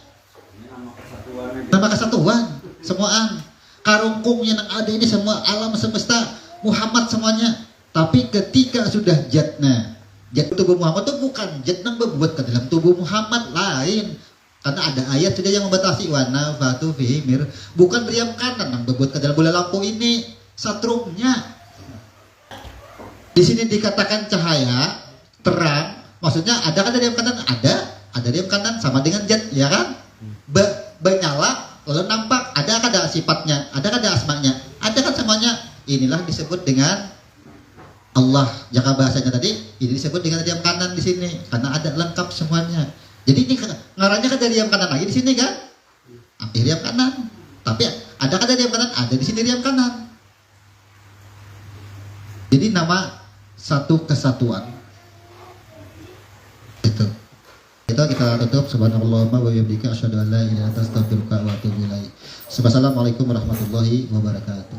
Nama kesatuan semuaan karungkungnya yang ada ini semua alam semesta Muhammad semuanya. Tapi ketika sudah jatna, jat tubuh Muhammad itu bukan jat yang berbuat ke dalam tubuh Muhammad, lain. Karena ada ayat sudah yang membatasi wana fatu fihimir, bukan meriam kanan yang berbuat ke dalam bola lampu ini satrumnya. Di sini dikatakan cahaya terang, maksudnya ada kan dari yang kanan, ada dari yang kanan sama dengan zat, ya kan? Menyala lalu nampak, ada sifatnya, ada asmanya, ada kan semuanya. Inilah disebut dengan Allah. Jika bahasanya tadi ini disebut dengan dari yang kanan di sini karena ada lengkap semuanya. Jadi ini ngaranya kan dari yang kanan lagi di sini kan? Dari yang kanan. Tapi ada kan dari yang kanan, ada di sini dari yang kanan. Jadi nama satu kesatuan. Itu kita tutup. Subhanallahumma wa bihamdika asyhadu an la ilaha illa anta astaghfiruka wa atubu ilaik. Assalamualaikum warahmatullahi wabarakatuh.